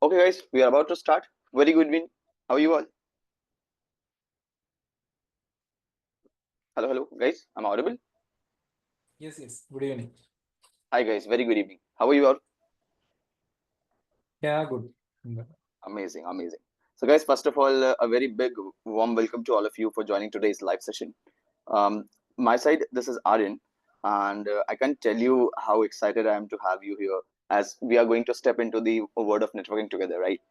Okay, guys, we are about to start. Very good evening. How are you all? Hello, guys. I'm audible. Yes. Good evening. Hi, guys. Very good evening. How are you all? Yeah, good. Amazing. So, guys, first of all, a very big warm welcome to all of you for joining today's live session. Um, my side, this is Aryan, and I can't tell you how excited I am to have you here as we are going to step into the world of networking together, right?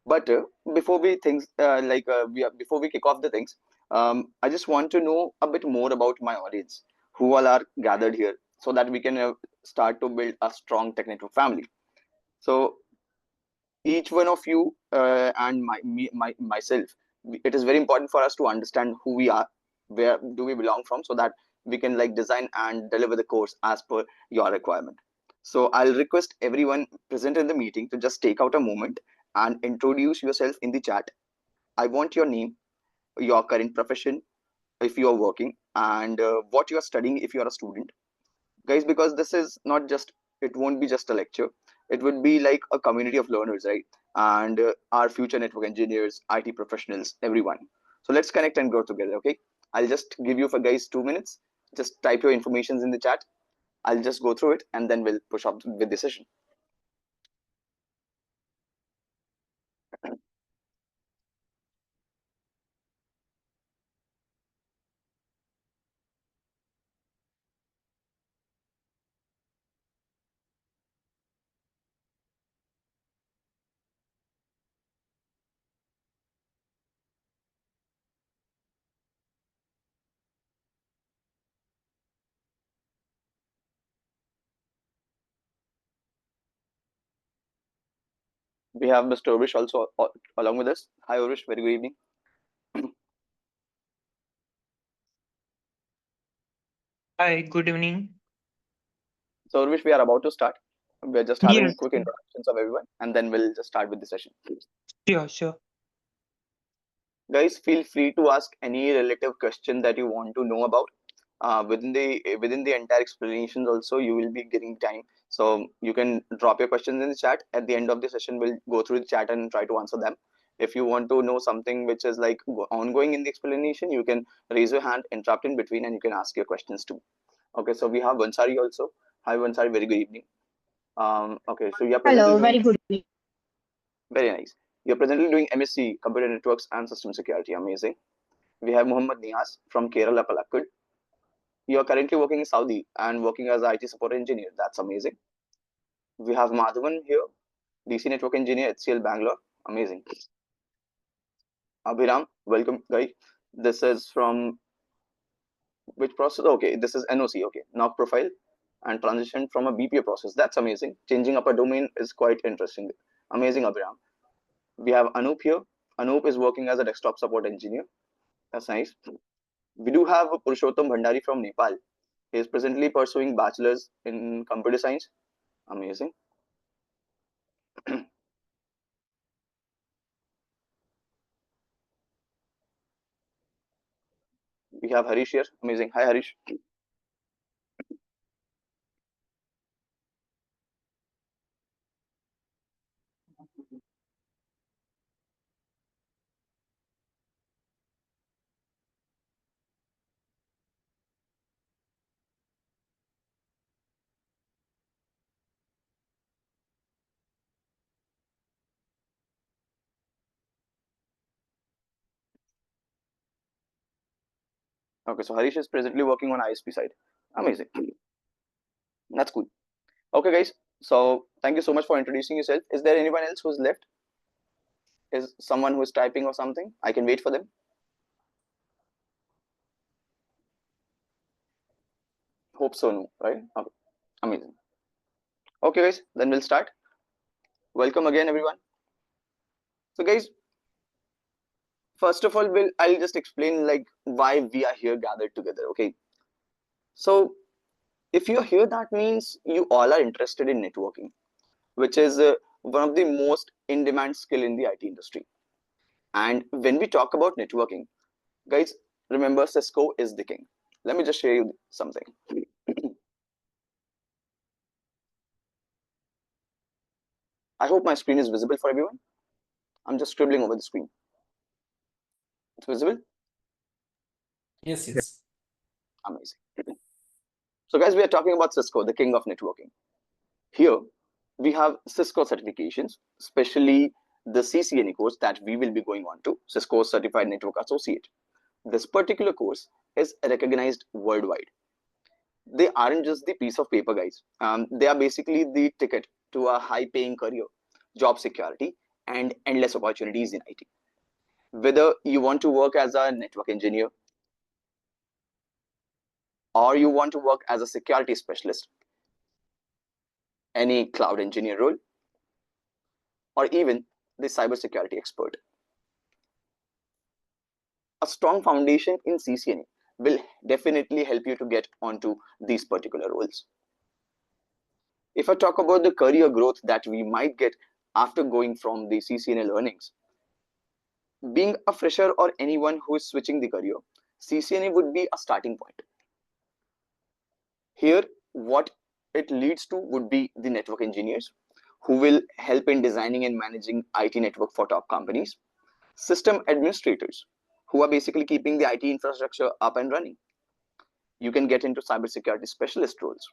But before we things before we kick off the things, I just want to know a bit more about my audience, who all are gathered here, so that we can start to build a strong technical family. So each one of you and myself, it is very important for us to understand who we are, where do we belong from, so that we can like design and deliver the course as per your requirement. So I'll request everyone present in the meeting to just take out a moment and introduce yourself in the chat. I want your name, your current profession if you are working, and what you are studying if you are a student, guys, because this is not just, it won't be just a lecture, it would be like a community of learners, right? And our future network engineers, IT professionals, everyone. So let's connect and grow together. Okay, I'll just give you for guys 2 minutes. Just type your informations in the chat. I'll just go through it and then we'll push up with the session. We have Mr. Urish also along with us. Hi Urish, very good evening. Hi, good evening. So Urish, we are about to start. We're just having Yes, quick introductions of everyone and then we'll just start with the session. sure. Guys, feel free to ask any relative question that you want to know about. Within the entire explanations also you will be getting time, so you can drop your questions in the chat. At the end of the session we'll go through the chat and try to answer them. If you want to know something which is like ongoing in the explanation, you can raise your hand, interrupt in between, and you can ask your questions too. Okay, so we have Vansari also. Hi Vansari, very good evening. Okay, so you are presently Hello, doing, very good evening. very nice, you're presently doing MSc Computer Networks and System Security. Amazing. We have Muhammad Nias from Kerala, Palakkad. You are currently working in Saudi and working as an IT support engineer. That's amazing. We have Madhavan here, DC network engineer, HCL Bangalore. Amazing. Abhiram, welcome, guys. This is from which process? Okay, this is NOC. Okay, knock profile and transition from a BPA process. That's amazing. Changing up a domain is quite interesting. Amazing, Abhiram. We have Anup here. Anup is working as a desktop support engineer. That's nice. We do have Purushottam Bhandari from Nepal. He is presently pursuing bachelor's in computer science. Amazing. We have Harish here. Amazing. Hi, Harish. Okay, so Harish is presently working on ISP side. Amazing. That's cool. Okay, guys. So thank you so much for introducing yourself. Is there anyone else who's left? Is someone who is typing or something? I can wait for them. Hope so, no, right? Okay. Amazing. Okay, guys. Then we'll start. Welcome again, everyone. So, guys, first of all, I'll just explain like why we are here gathered together. Okay. So, if you're here, that means you all are interested in networking, which is one of the most in-demand skill in the IT industry. And when we talk about networking, guys, remember Cisco is the king. Let me just show you something. I hope my screen is visible for everyone. I'm just scribbling over the screen. It's visible? Yes, yes. Amazing. So guys, we are talking about Cisco, the king of networking. Here, we have Cisco certifications, especially the CCNA course that we will be going on to, Cisco Certified Network Associate. This particular course is recognized worldwide. They aren't just the piece of paper, guys. They are basically the ticket to a high-paying career, job security, and endless opportunities in IT. Whether you want to work as a network engineer or you want to work as a security specialist, any cloud engineer role, or even the cybersecurity expert, a strong foundation in CCNA will definitely help you to get onto these particular roles. If I talk about the career growth that we might get after going from the CCNA learnings, being a fresher or anyone who is switching the career, CCNA would be a starting point. Here, what it leads to would be the network engineers who will help in designing and managing IT network for top companies, system administrators who are basically keeping the IT infrastructure up and running. You can get into cybersecurity specialist roles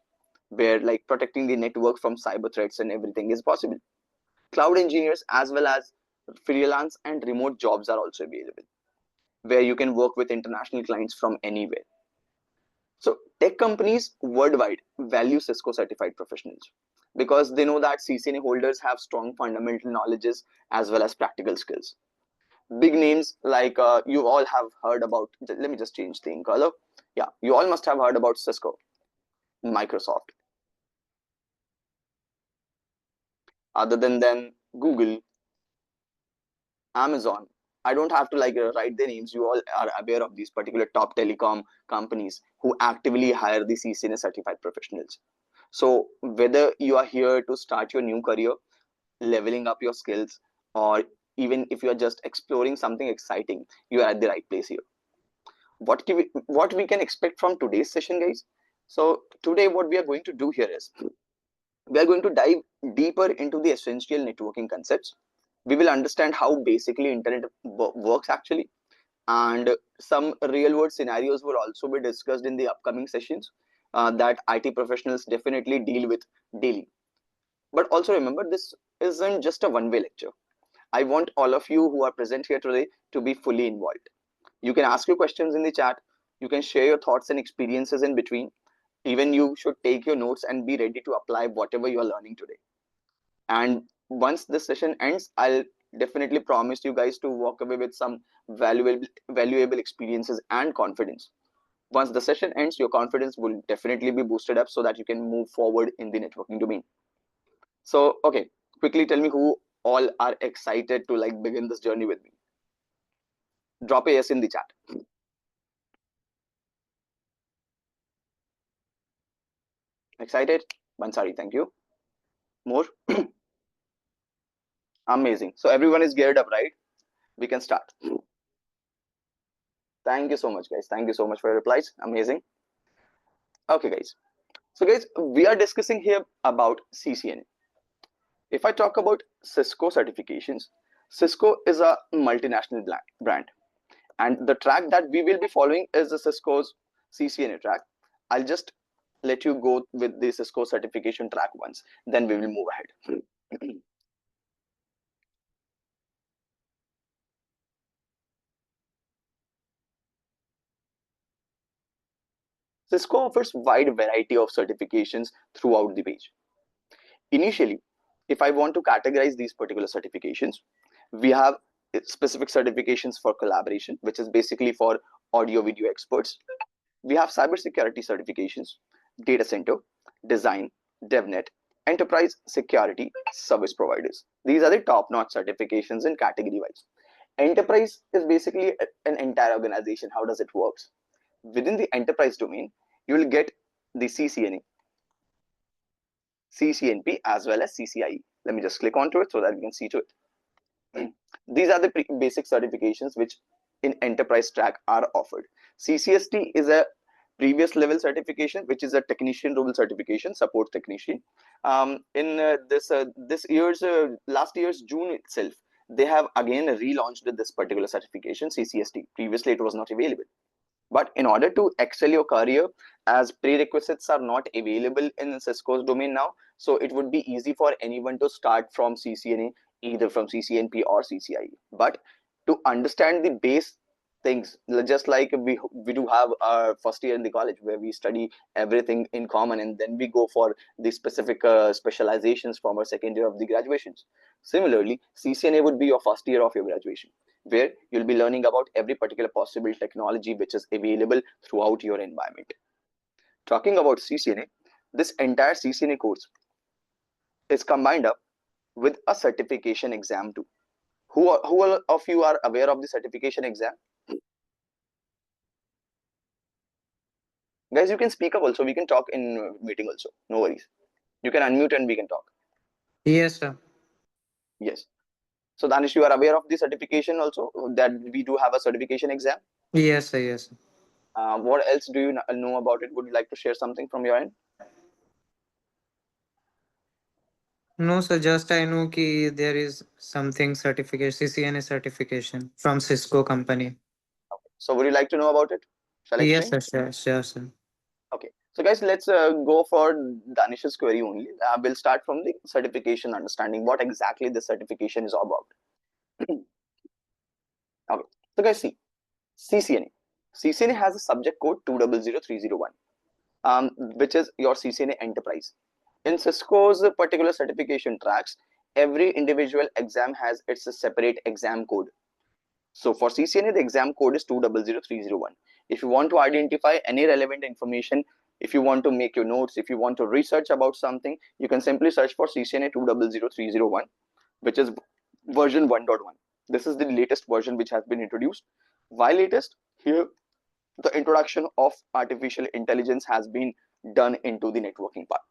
where like protecting the network from cyber threats and everything is possible. Cloud engineers as well as freelance and remote jobs are also available where you can work with international clients from anywhere. So tech companies worldwide value Cisco certified professionals because they know that CCNA holders have strong fundamental knowledges as well as practical skills. Big names like you all have heard about, let me just change the color. Yeah, you all must have heard about Cisco, Microsoft. Other than them, Google, Amazon. I don't have to like write their names. You all are aware of these particular top telecom companies who actively hire the CCNA certified professionals. So whether you are here to start your new career, leveling up your skills, or even if you are just exploring something exciting, you are at the right place here. What we can expect from today's session, guys? So today what we are going to do here is we are going to dive deeper into the essential networking concepts. We will understand how basically internet works actually, and some real world scenarios will also be discussed in the upcoming sessions that IT professionals definitely deal with daily. But also remember, this isn't just a one-way lecture. I want all of you who are present here today to be fully involved. You can ask your questions in the chat. You can share your thoughts and experiences in between. Even you should take your notes and be ready to apply whatever you are learning today. And once this session ends, I'll definitely promise you guys to walk away with some valuable experiences and confidence. Once the session ends, your confidence will definitely be boosted up so that you can move forward in the networking domain. So, okay, quickly tell me who all are excited to like begin this journey with me. Drop a yes in the chat. Excited? Bansari, thank you. More? Amazing. So everyone is geared up, right? We can start. Thank you so much, guys. Thank you so much for your replies. Amazing. Okay, guys. So, guys, we are discussing here about CCNA. If I talk about Cisco certifications, Cisco is a multinational brand, and the track that we will be following is the Cisco's CCNA track. I'll just let you go with the Cisco certification track once, then we will move ahead. Cisco offers wide variety of certifications throughout the page. Initially, if I want to categorize these particular certifications, we have specific certifications for collaboration, which is basically for audio video experts. We have cybersecurity certifications, data center, design, DevNet, enterprise security service providers. These are the top-notch certifications in category wise. Enterprise is basically an entire organization. How does it work? Within the enterprise domain, you will get the CCNA, CCNP, as well as CCIE. Let me just click onto it so that we can see to it. These are the basic certifications which in enterprise track are offered. CCST is a previous level certification, which is a technician role certification, support technician. In this year's last year's June itself, they have again relaunched this particular certification, CCST. Previously, it was not available. But in order to excel your career, as prerequisites are not available in Cisco's domain now, so it would be easy for anyone to start from CCNA, either from CCNP or CCIE. But to understand the base things, just like we do have our first year in the college where we study everything in common, and then we go for the specific specializations from our second year of the graduations. Similarly, CCNA would be your first year of your graduation, where you'll be learning about every particular possible technology which is available throughout your environment. Talking about CCNA, this entire CCNA course is combined up with a certification exam too. Who all of you are aware of the certification exam? Guys, you can speak up also. We can talk in meeting also. No worries. You can unmute and we can talk. Yes, sir. Yes. So Danish, you are aware of the certification also, that we do have a certification exam? Yes, sir. Yes, sir. What else do you know about it? Would you like to share something from your end? No, sir. Just I know ki there is something certification, CCNA certification from Cisco company. So would you like to know about it? Shall I Yes, explain? sir. Sure, sir. Okay. So guys, let's go for Danish's query only. We'll start from the certification understanding, what exactly the certification is all about. Okay. So guys, see, CCNA. CCNA has a subject code 200301, which is your CCNA enterprise. In Cisco's particular certification tracks, every individual exam has its separate exam code. So for CCNA, the exam code is 200301. If you want to identify any relevant information, if you want to make your notes, if you want to research about something, you can simply search for CCNA 200301, which is version 1.1. This is the latest version which has been introduced. Why latest? Here, the introduction of artificial intelligence has been done into the networking part.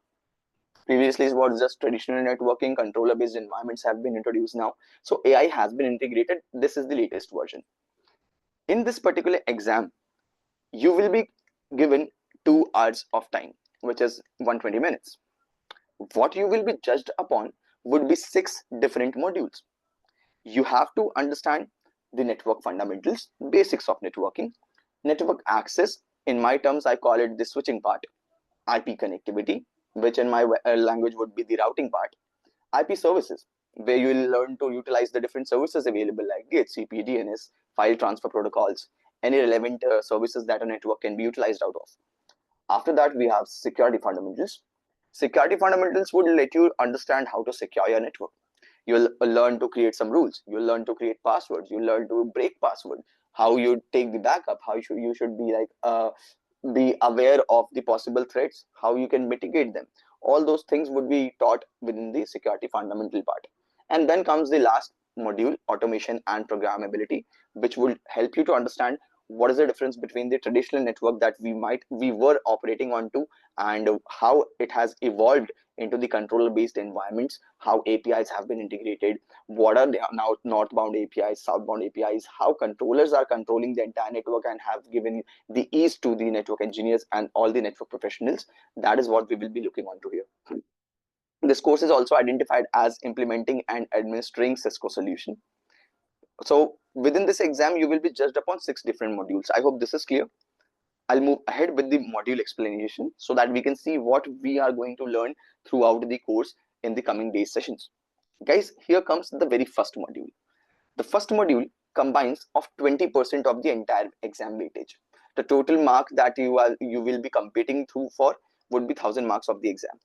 Previously, it was just traditional networking, controller-based environments have been introduced now. So AI has been integrated. This is the latest version. In this particular exam, you will be given 2 hours of time, which is 120 minutes. What you will be judged upon would be 6 different modules. You have to understand the network fundamentals, basics of networking, network access. In my terms, I call it the switching part, IP connectivity, which in my language would be the routing part, IP services, where you will learn to utilize the different services available like DHCP, DNS, file transfer protocols, any relevant services that a network can be utilized out of. After that, we have security fundamentals. Security fundamentals would let you understand how to secure your network. You'll learn to create some rules. You'll learn to create passwords. You'll learn to break password. How you take the backup. How you should be aware of the possible threats. How you can mitigate them. All those things would be taught within the security fundamental part. And then comes the last module, automation and programmability, which will help you to understand what is the difference between the traditional network that we were operating onto, and how it has evolved into the controller based environments, how APIs have been integrated, what are now northbound APIs, southbound APIs, how controllers are controlling the entire network and have given the ease to the network engineers and all the network professionals. That is what we will be looking onto here. This course is also identified as implementing and administering Cisco solution. So within this exam, you will be judged upon 6 different modules. I hope this is clear. I'll move ahead with the module explanation so that we can see what we are going to learn throughout the course in the coming days sessions. Guys, here comes the very first module. The first module combines of 20% of the entire exam weightage. The total mark that you will be competing through for would be 1000 marks of the exam.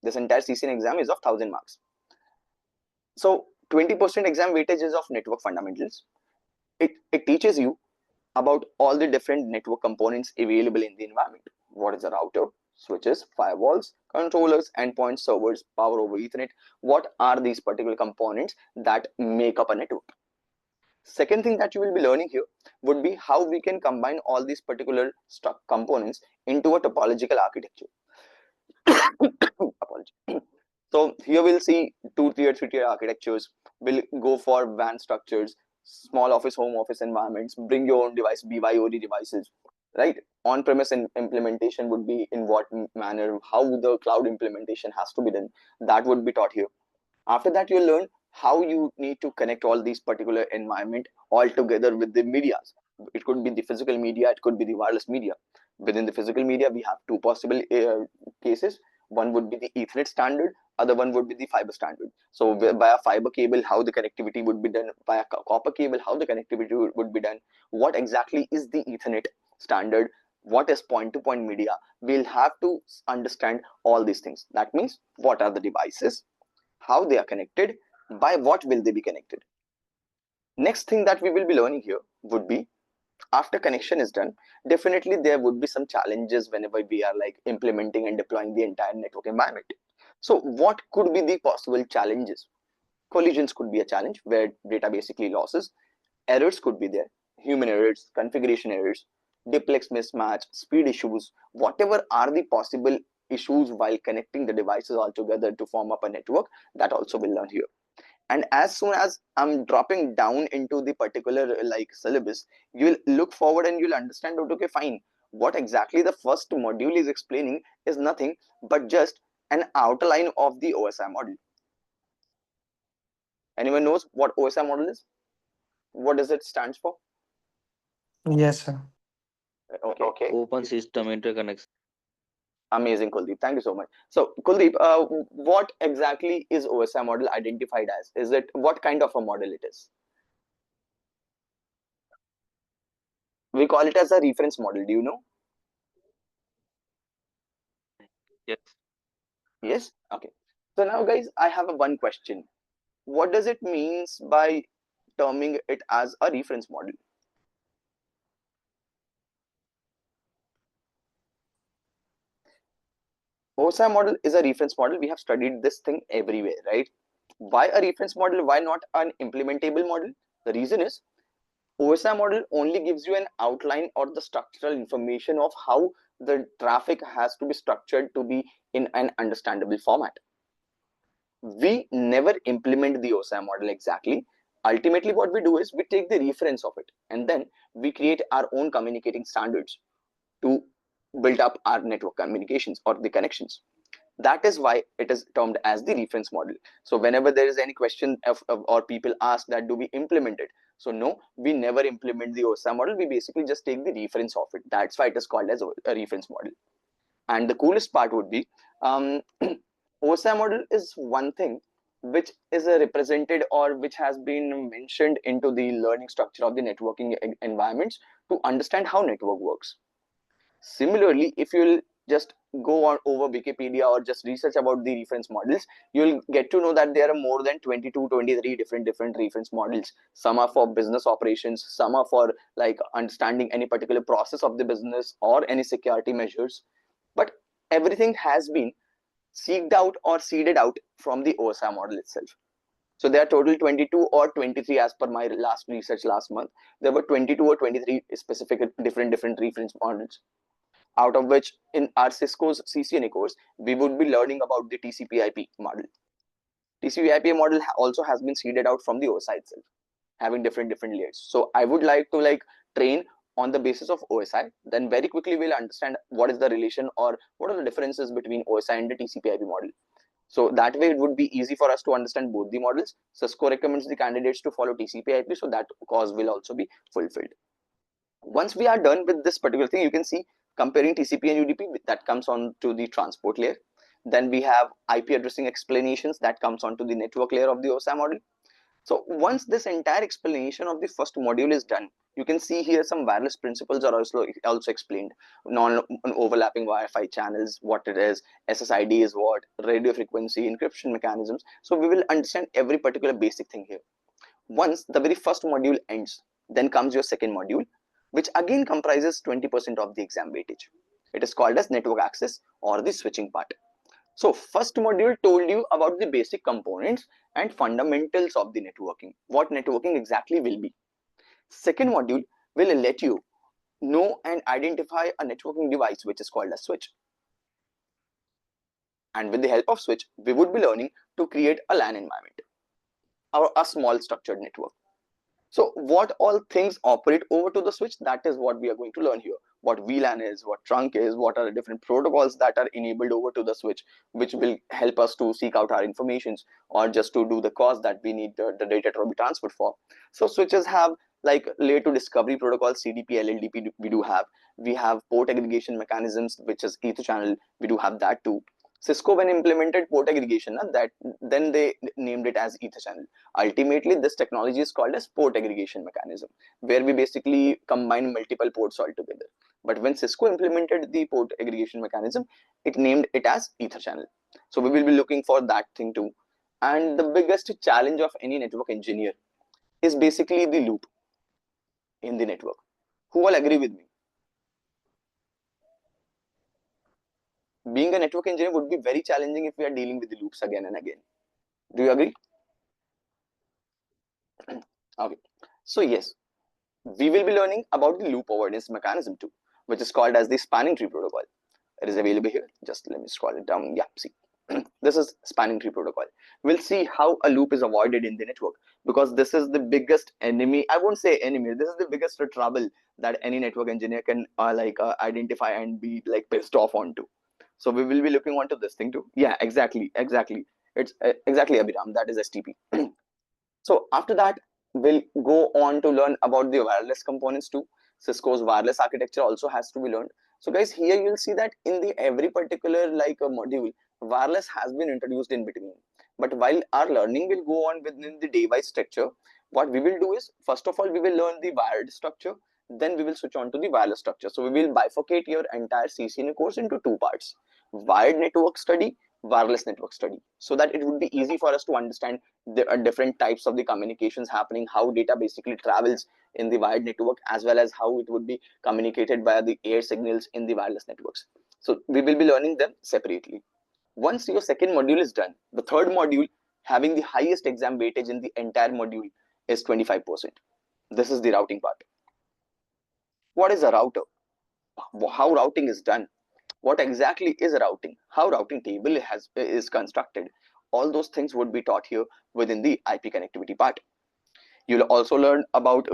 This entire CCN exam is of 1000 marks. So 20% exam weightage is of network fundamentals. It teaches you about all the different network components available in the environment. What is a router, switches, firewalls, controllers, endpoints, servers, power over Ethernet? What are these particular components that make up a network? Second thing that you will be learning here would be how we can combine all these particular components into a topological architecture. Apology. So here we'll see 2-tier, 3-tier architectures. We'll go for WAN structures, small office, home office environments, bring your own device, BYOD devices. right? On-premise implementation would be in what manner, how the cloud implementation has to be done. That would be taught here. After that, you'll learn how you need to connect all these particular environment all together with the medias. It could be the physical media, it could be the wireless media. Within the physical media, we have two possible cases. One would be the Ethernet standard, other one would be the fiber standard. So via fiber cable, how the connectivity would be done, via copper cable, how the connectivity would be done, what exactly is the Ethernet standard, what is point-to-point media. We'll have to understand all these things. That means what are the devices, how they are connected, by what will they be connected. Next thing that we will be learning here would be, after connection is done, definitely there would be some challenges whenever we are like implementing and deploying the entire network environment. So what could be the possible challenges? Collisions could be a challenge where data basically losses. Errors could be there, human errors, configuration errors, duplex mismatch, speed issues, whatever are the possible issues while connecting the devices all together to form up a network, that also we'll learn here. And as soon as I'm dropping down into the particular like syllabus, you'll look forward and you'll understand that, okay, fine, what exactly the first module is explaining is nothing but just an outline of the OSI model. Anyone knows what OSI model is? What does it stands for? Yes, sir. Okay. Open system interconnection. Amazing, Kuldeep. Thank you so much. So, Kuldeep, what exactly is OSI model identified as? Is it, what kind of a model it is? We call it as a reference model. Do you know? Yes. Yes. Okay. So now, guys, I have a one question. What does it means by terming it as a reference model? OSI model is a reference model. We have studied this thing everywhere, right? Why a reference model? Why not an implementable model? The reason is OSI model only gives you an outline or the structural information of how the traffic has to be structured to be in an understandable format. We never implement the OSI model exactly. Ultimately, what we do is we take the reference of it and then we create our own communicating standards to build up our network communications or the connections. That is why it is termed as the reference model. So whenever there is any question or people ask that do we implement it, so no, we never implement the OSI model. We basically just take the reference of it. That's why it is called as a reference model. And the coolest part would be OSI model is one thing which is represented or which has been mentioned into the learning structure of the networking environments to understand how network works. Similarly, if you'll just go on over Wikipedia or just research about the reference models, you'll get to know that there are more than 22, 23 different reference models. Some are for business operations, some are for like understanding any particular process of the business or any security measures. But everything has been seeked out or seeded out from the OSI model itself. So there are total 22 or 23 as per my last research last month. There were 22 or 23 specific different reference models, out of which in our Cisco's CCNA course, we would be learning about the TCP/IP model. TCP/IP model also has been seeded out from the OSI itself, having different layers. So I would like to like train on the basis of OSI, then very quickly we'll understand what is the relation or what are the differences between OSI and the TCP/IP model. So that way it would be easy for us to understand both the models. Cisco recommends the candidates to follow TCP/IP, so that cause will also be fulfilled. Once we are done with this particular thing, you can see comparing TCP and UDP, that comes on to the transport layer. Then we have IP addressing explanations that comes onto the network layer of the OSI model. So once this entire explanation of the first module is done, you can see here some wireless principles are also explained. Non-overlapping Wi-Fi channels, what it is, SSID is what, radio frequency, encryption mechanisms. So we will understand every particular basic thing here. Once the very first module ends, then comes your second module, which again comprises 20% of the exam weightage. It is called as network access or the switching part. So first module told you about the basic components and fundamentals of the networking, what networking exactly will be. Second module will let you know and identify a networking device which is called a switch. And with the help of switch, we would be learning to create a LAN environment or a small structured network. So what all things operate over to the switch, that is what we are going to learn here. what VLAN is, what trunk is, what are the different protocols that are enabled over to the switch, which will help us to seek out our informations or just to do the cause that we need the data to be transferred for. So switches have like layer to discovery protocol, CDP, LLDP, we do have. We have port aggregation mechanisms, which is Ether channel, we do have that too. Cisco, when implemented port aggregation, that then they named it as Ether channel. Ultimately, this technology is called as port aggregation mechanism, where we basically combine multiple ports altogether. But when Cisco implemented the port aggregation mechanism, it named it as Ether channel. So we will be looking for that thing too. And the biggest challenge of any network engineer is basically the loop in the network. Who all agree with me? Being a network engineer would be very challenging if we are dealing with the loops again and again. Do you agree? Okay. So yes, we will be learning about the loop avoidance mechanism too, which is called as the spanning tree protocol. It is available here. Just let me scroll it down. Yeah, see. This is spanning tree protocol. We'll see how a loop is avoided in the network, because this is the biggest enemy. I won't say enemy. This is the biggest trouble that any network engineer can identify and be like pissed off onto. So we will be looking onto this thing too. Yeah, exactly. It's exactly, Abhiram. That is STP. So after that, we'll go on to learn about the wireless components too. Cisco's wireless architecture also has to be learned. So guys, here you'll see that in the every particular a module, wireless has been introduced in between. But while our learning will go on within the device structure, what we will do is, first of all, we will learn the wired structure, then we will switch on to the wireless structure. So we will bifurcate your entire CCNA course into two parts: wired network study, wireless network study, so that it would be easy for us to understand the different types of the communications happening, how data basically travels in the wired network, as well as how it would be communicated via the air signals in the wireless networks. So we will be learning them separately. Once your second module is done, the third module, having the highest exam weightage in the entire module, is 25%. This is the routing part. What is a router? How routing is done? What exactly is routing? How routing table is constructed? All those things would be taught here within the IP connectivity part. You'll also learn about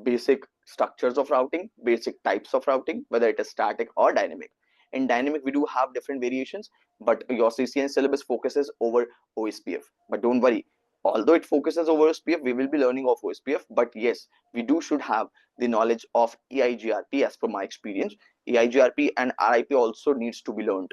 basic structures of routing, basic types of routing, whether it is static or dynamic. In dynamic, we do have different variations, but your CCN syllabus focuses over OSPF. But don't worry, although it focuses over OSPF, we will be learning of OSPF. But yes, we should have the knowledge of EIGRP. As per my experience, EIGRP and RIP also needs to be learned.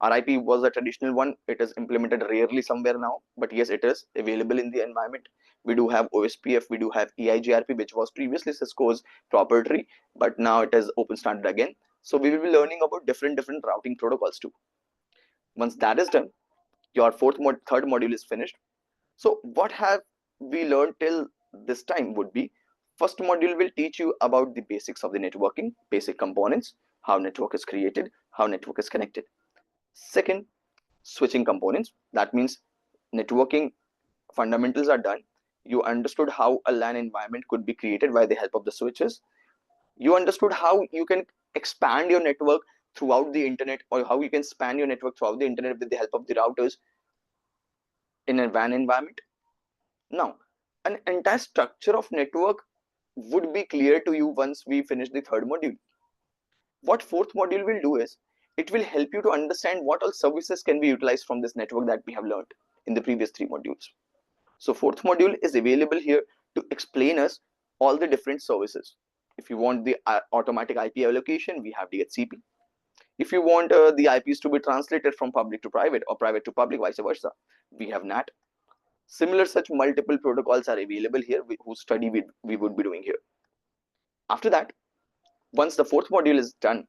RIP was a traditional one. It is implemented rarely somewhere now, but yes, it is available in the environment. We do have OSPF, we do have EIGRP, which was previously Cisco's proprietary, but now it is open standard again. So we will be learning about different routing protocols too. Once that is done, your third module is finished. So what have we learned till this time would be, first module will teach you about the basics of the networking, basic components, how network is created, how network is connected. Second, switching components. That means networking fundamentals are done. You understood how a LAN environment could be created by the help of the switches. You understood how you can expand your network throughout the internet, or how you can span your network throughout the internet with the help of the routers in a WAN environment. Now, an entire structure of network would be clear to you once we finish the third module. What fourth module will do is, it will help you to understand what all services can be utilized from this network that we have learned in the previous three modules. So fourth module is available here to explain us all the different services. If you want the automatic IP allocation, we have DHCP. If you want the IPs to be translated from public to private or private to public, vice versa, we have NAT. Similar such multiple protocols are available here whose study we would be doing here. After that, once the fourth module is done,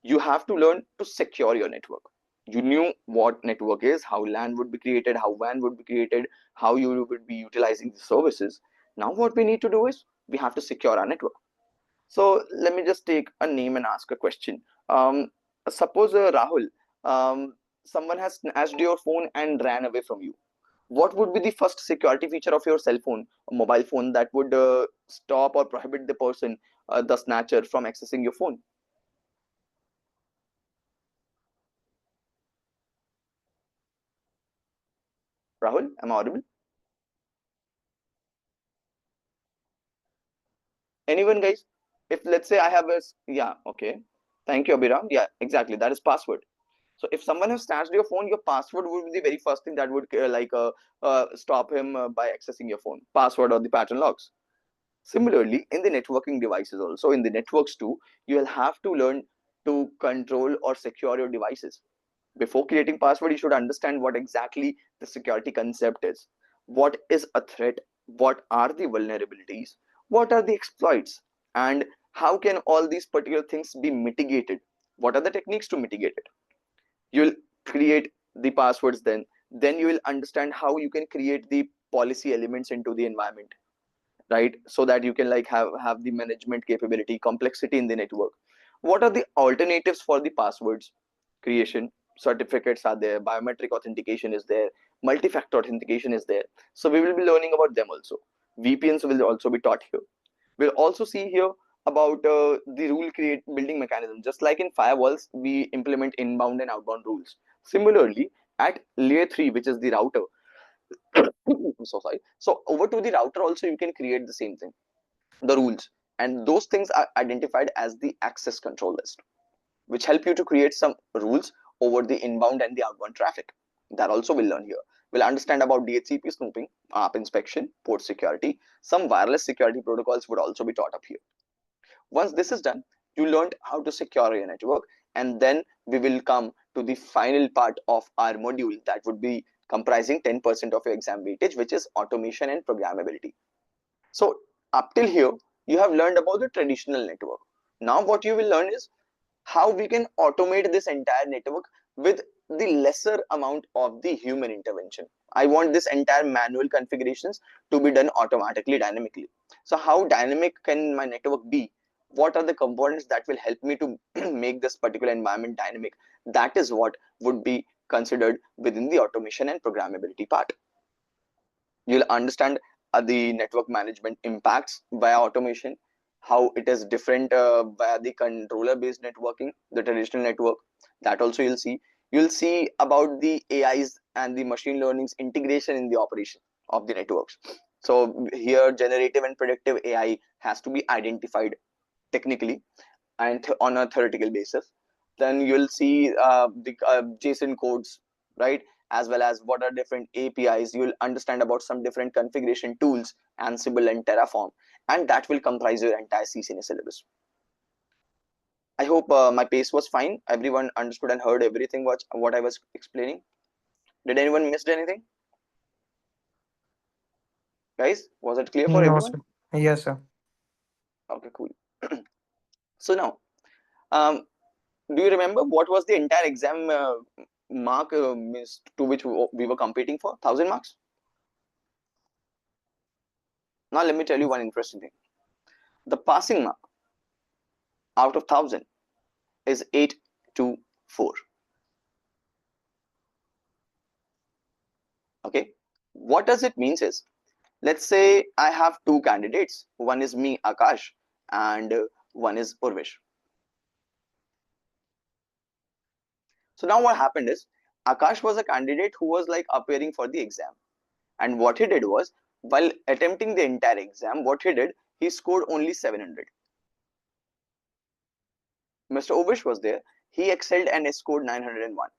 you have to learn to secure your network. You knew what network is, how LAN would be created, how WAN would be created, how you would be utilizing the services. Now what we need to do is, we have to secure our network. So let me just take a name and ask a question. Suppose Rahul, someone has snatched your phone and ran away from you. What would be the first security feature of your cell phone or mobile phone that would stop or prohibit the person, the snatcher, from accessing your phone? Rahul, am I audible? Anyone, guys? If let's say I have a, yeah, okay. Thank you, Abhiram. Yeah, exactly. That is password. So if someone has snatched your phone, your password would be the very first thing that would stop him by accessing your phone. Password or the pattern logs. Similarly, in the networking devices also, in the networks too, you will have to learn to control or secure your devices. Before creating password, you should understand what exactly the security concept is. What is a threat? What are the vulnerabilities? What are the exploits? And how can all these particular things be mitigated? What are the techniques to mitigate it? You'll create the passwords, then you will understand how you can create the policy elements into the environment, right? So that you can like have the management capability, complexity in the network. What are the alternatives for the passwords creation? Certificates are there, biometric authentication is there, multi-factor authentication is there. So we will be learning about them also. VPNs will also be taught here. We'll also see here about the rule create building mechanism. Just like in firewalls, we implement inbound and outbound rules. Similarly, at layer 3, which is the router, so sorry. So over to the router also, you can create the same thing, the rules. And those things are identified as the access control list, which help you to create some rules over the inbound and the outbound traffic. That also we'll learn here. We'll understand about DHCP snooping, app inspection, port security. Some wireless security protocols would also be taught up here. Once this is done, you learned how to secure your network, and then we will come to the final part of our module that would be comprising 10% of your exam weightage, which is automation and programmability. So up till here, you have learned about the traditional network. Now what you will learn is how we can automate this entire network with the lesser amount of the human intervention. I want this entire manual configurations to be done automatically, dynamically. So how dynamic can my network be? What are the components that will help me to make this particular environment dynamic? That is what would be considered within the automation and programmability part. You'll understand the network management impacts via automation, how it is different via the controller based networking, the traditional network. That also you'll see about the AIs and the machine learning's integration in the operation of the networks. So here generative and predictive AI has to be identified technically and on a theoretical basis. Then you'll see the JSON codes, right? As well as what are different APIs. You'll understand about some different configuration tools, Ansible and Terraform, and that will comprise your entire CCNA syllabus. I hope my pace was fine. Everyone understood and heard everything what I was explaining. Did anyone missed anything? Guys, was it clear for No, everyone? sir. Yes, sir. Okay, cool. So now, do you remember what was the entire exam mark to which we were competing for? 1,000 marks? Now let me tell you one interesting thing. The passing mark out of 1,000 is 824. Okay, what does it means is, let's say I have two candidates. One is me, Akash, and one is Urvish. So now what happened is, Akash was a candidate who was like appearing for the exam, and what he did was, while attempting the entire exam, what he did, he scored only 700. Mr. Urvish was there. He excelled and scored 901.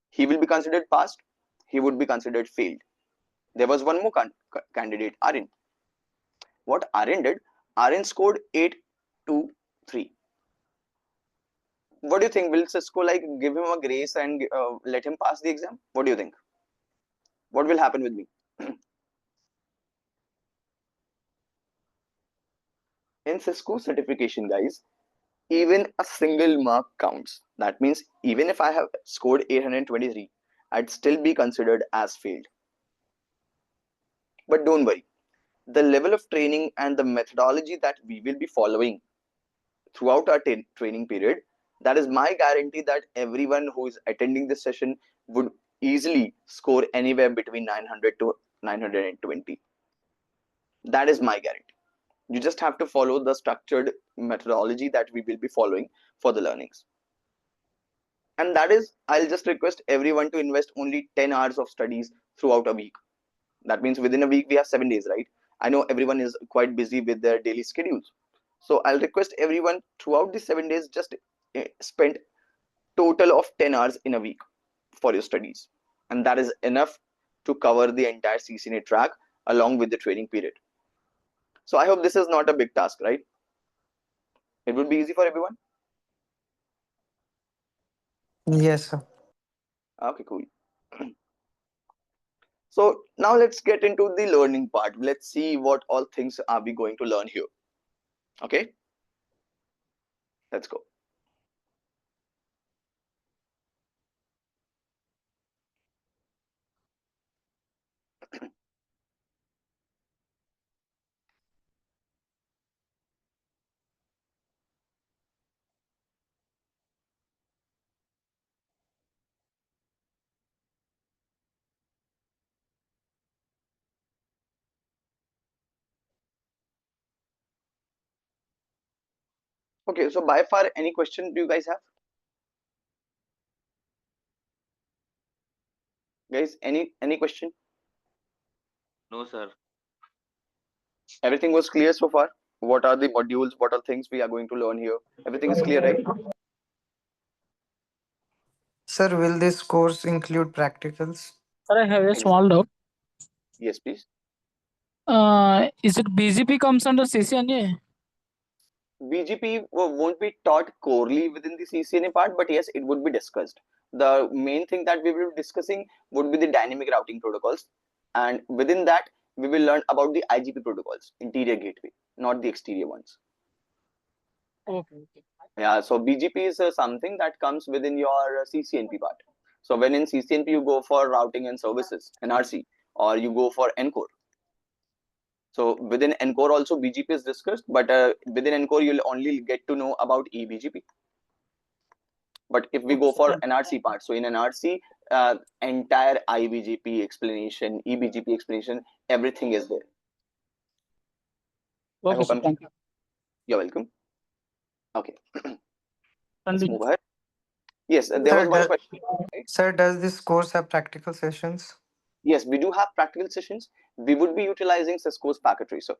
He will be considered passed. He would be considered failed. There was one more candidate, Arin. What Arin did, Arin scored 823. What do you think? Will Cisco like give him a grace and let him pass the exam? What do you think? What will happen with me? In Cisco certification, guys, even a single mark counts. That means even if I have scored 823, I'd still be considered as failed. But don't worry, the level of training and the methodology that we will be following throughout our training period, that is my guarantee that everyone who is attending this session would easily score anywhere between 900 to 920. That is my guarantee. You just have to follow the structured methodology that we will be following for the learnings. And that is, I'll just request everyone to invest only 10 hours of studies throughout a week. That means within a week we have 7 days, right? I know everyone is quite busy with their daily schedules. So I'll request everyone throughout the 7 days, just spend total of 10 hours in a week for your studies. And that is enough to cover the entire CCNA track along with the training period. So I hope this is not a big task, right? It would be easy for everyone. Yes, sir. Okay, cool. So now let's get into the learning part. Let's see what all things are we going to learn here. Okay, let's go. Okay, so by far, any question do you guys have? Guys, any question? No, sir. Everything was clear so far? What are the modules? What are things we are going to learn here? Everything is clear, right? Sir, will this course include practicals? Sir, I have a Ex- small doubt. Yes, please. Is it BGP comes under CCNA? BGP won't be taught corely within the CCNA part, but yes, it would be discussed. The main thing that we will be discussing would be the dynamic routing protocols, and within that, we will learn about the IGP protocols, interior gateway, not the exterior ones. Okay. Yeah, so BGP is something that comes within your CCNP part. So when in CCNP you go for routing and services, NRC, or you go for Encore. So within Encore also BGP is discussed, but within Encore you'll only get to know about eBGP. But if we go for NRC part, so in NRC, entire IBGP explanation, eBGP explanation, everything is there. I Okay, hope sir. Thank you. You're welcome. Okay, let's Continue. move ahead. Yes, there Sir, was one does, question. sir, does this course have practical sessions? Yes, we do have practical sessions. We would be utilizing Cisco's packet tracer,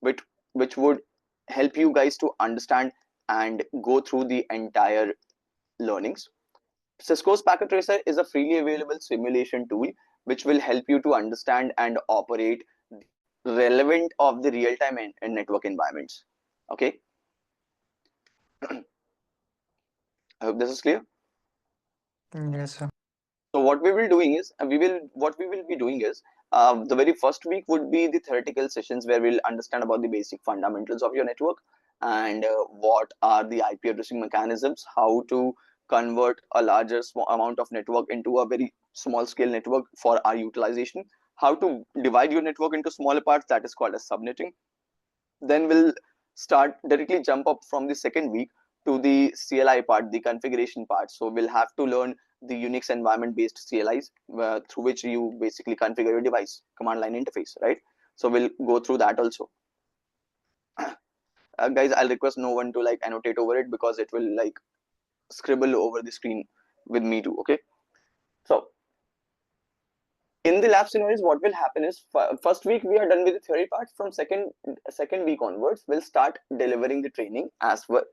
which would help you guys to understand and go through the entire learnings. Cisco's packet tracer is a freely available simulation tool which will help you to understand and operate relevant of the real-time and network environments. Okay, I hope this is clear. Yes, sir. So what we will doing is the very first week would be the theoretical sessions where we'll understand about the basic fundamentals of your network and what are the IP addressing mechanisms, how to convert a larger small amount of network into a very small scale network for our utilization, how to divide your network into smaller parts, that is called as subnetting. Then we'll start directly jump up from the second week to the CLI part, the configuration part. So we'll have to learn the Unix environment based CLIs through which you basically configure your device, command line interface, right? So we'll go through that also. Guys, I'll request no one to like annotate over it because it will like scribble over the screen with me too. Okay, so in the lab scenarios, what will happen is first week we are done with the theory part. From second week onwards, we'll start delivering the training as well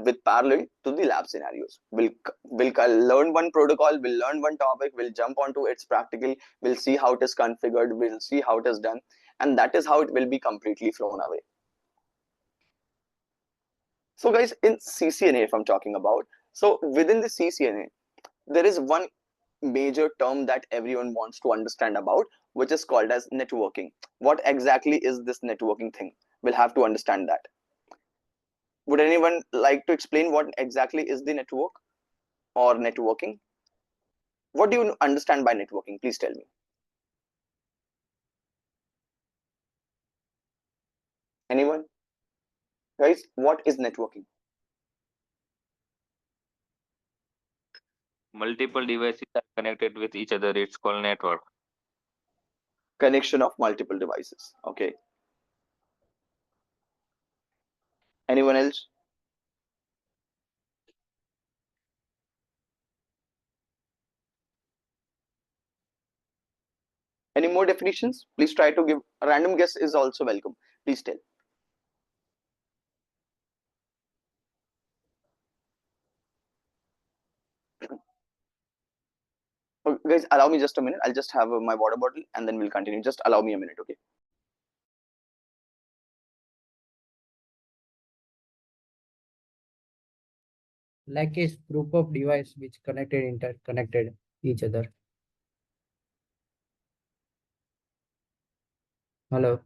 with parallel to the lab scenarios. We'll learn one protocol, we'll learn one topic, we'll jump onto its practical, we'll see how it is configured, we'll see how it is done, and that is how it will be completely flown away. So guys, in CCNA, if I'm talking about, so within the CCNA, there is one major term that everyone wants to understand about, which is called as networking. What exactly is this networking thing? We'll have to understand that. Would anyone like to explain what exactly is the network or networking? What do you understand by networking? Please tell me. Anyone? Guys, what is networking? Multiple devices are connected with each other. It's called network. Connection of multiple devices. Okay. Anyone else? Any more definitions? Please try to give. A random guess is also welcome. Please tell. Guys, allow me just a minute. I'll just have my water bottle and then we'll continue. Just allow me a minute, okay? Like a group of device which interconnected each other. Hello.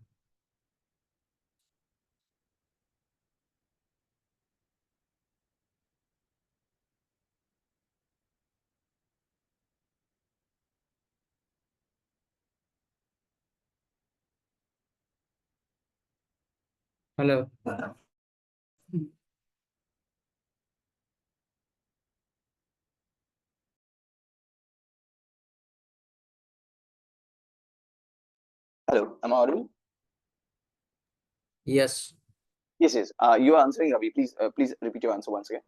Hello. Hello, am I audible? Yes. Yes. You are answering, Ravi. Please repeat your answer once again.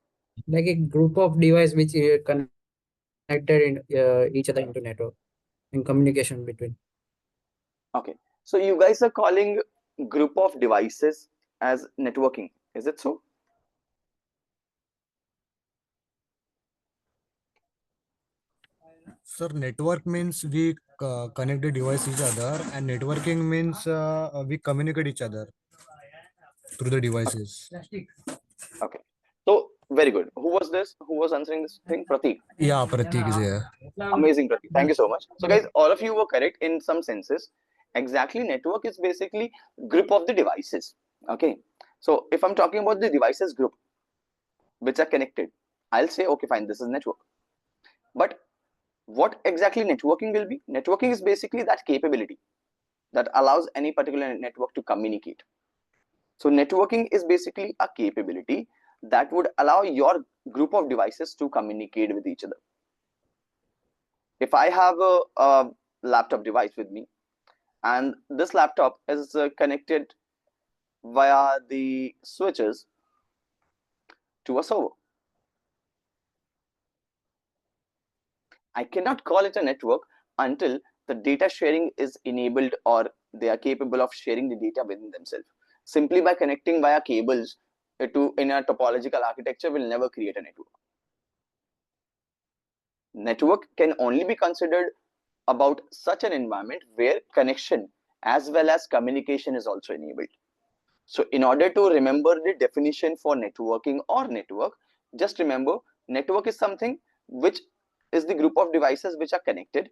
Like a group of device which connected in each other into network and communication between. Okay. So you guys are calling group of devices as networking. Is it so? Sir, network means we connect the device each other, and networking means we communicate each other through the devices. Okay. So very good. Who was this? Who was answering this thing? Prateek. Yeah, Pratik is here. Amazing, Prateek. Thank you so much. So guys, all of you were correct in some senses. Exactly, network is basically group of the devices. Okay. So if I'm talking about the devices group which are connected, I'll say, okay, fine, this is network. But what exactly networking will be? Networking is basically that capability that allows any particular network to communicate. So networking is basically a capability that would allow your group of devices to communicate with each other. If I have a laptop device with me and this laptop is connected via the switches to a server, I cannot call it a network until the data sharing is enabled or they are capable of sharing the data within themselves. Simply by connecting via cables to in a topological architecture will never create a network. Network can only be considered about such an environment where connection as well as communication is also enabled. So in order to remember the definition for networking or network, just remember network is something which is the group of devices which are connected,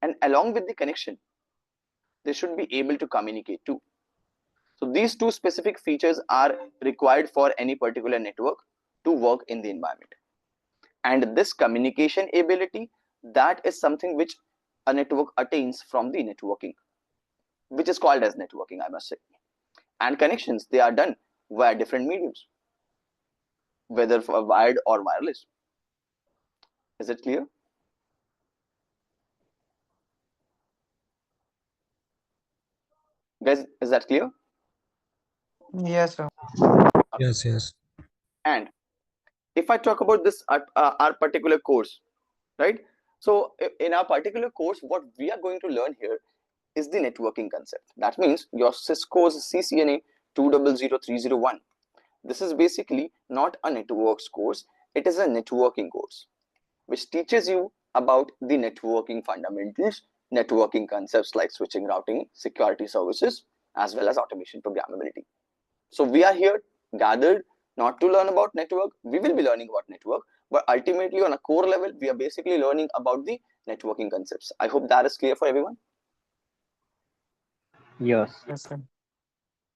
and along with the connection they should be able to communicate too. So these two specific features are required for any particular network to work in the environment. And this communication ability, that is something which a network attains from the networking, which is called as networking, I must say. And connections, they are done via different mediums, whether for wired or wireless. Is it clear? Guys, is that clear? Yes, sir. Yes, yes. And if I talk about this our particular course, right? So in our particular course, what we are going to learn here is the networking concept. That means your Cisco's CCNA 200301. This is basically not a networks course, it is a networking course which teaches you about the networking fundamentals, networking concepts like switching, routing, security services, as well as automation programmability. So we are here gathered not to learn about network. We will be learning about network, but ultimately on a core level, we are basically learning about the networking concepts. I hope that is clear for everyone. Yes. Yes, sir.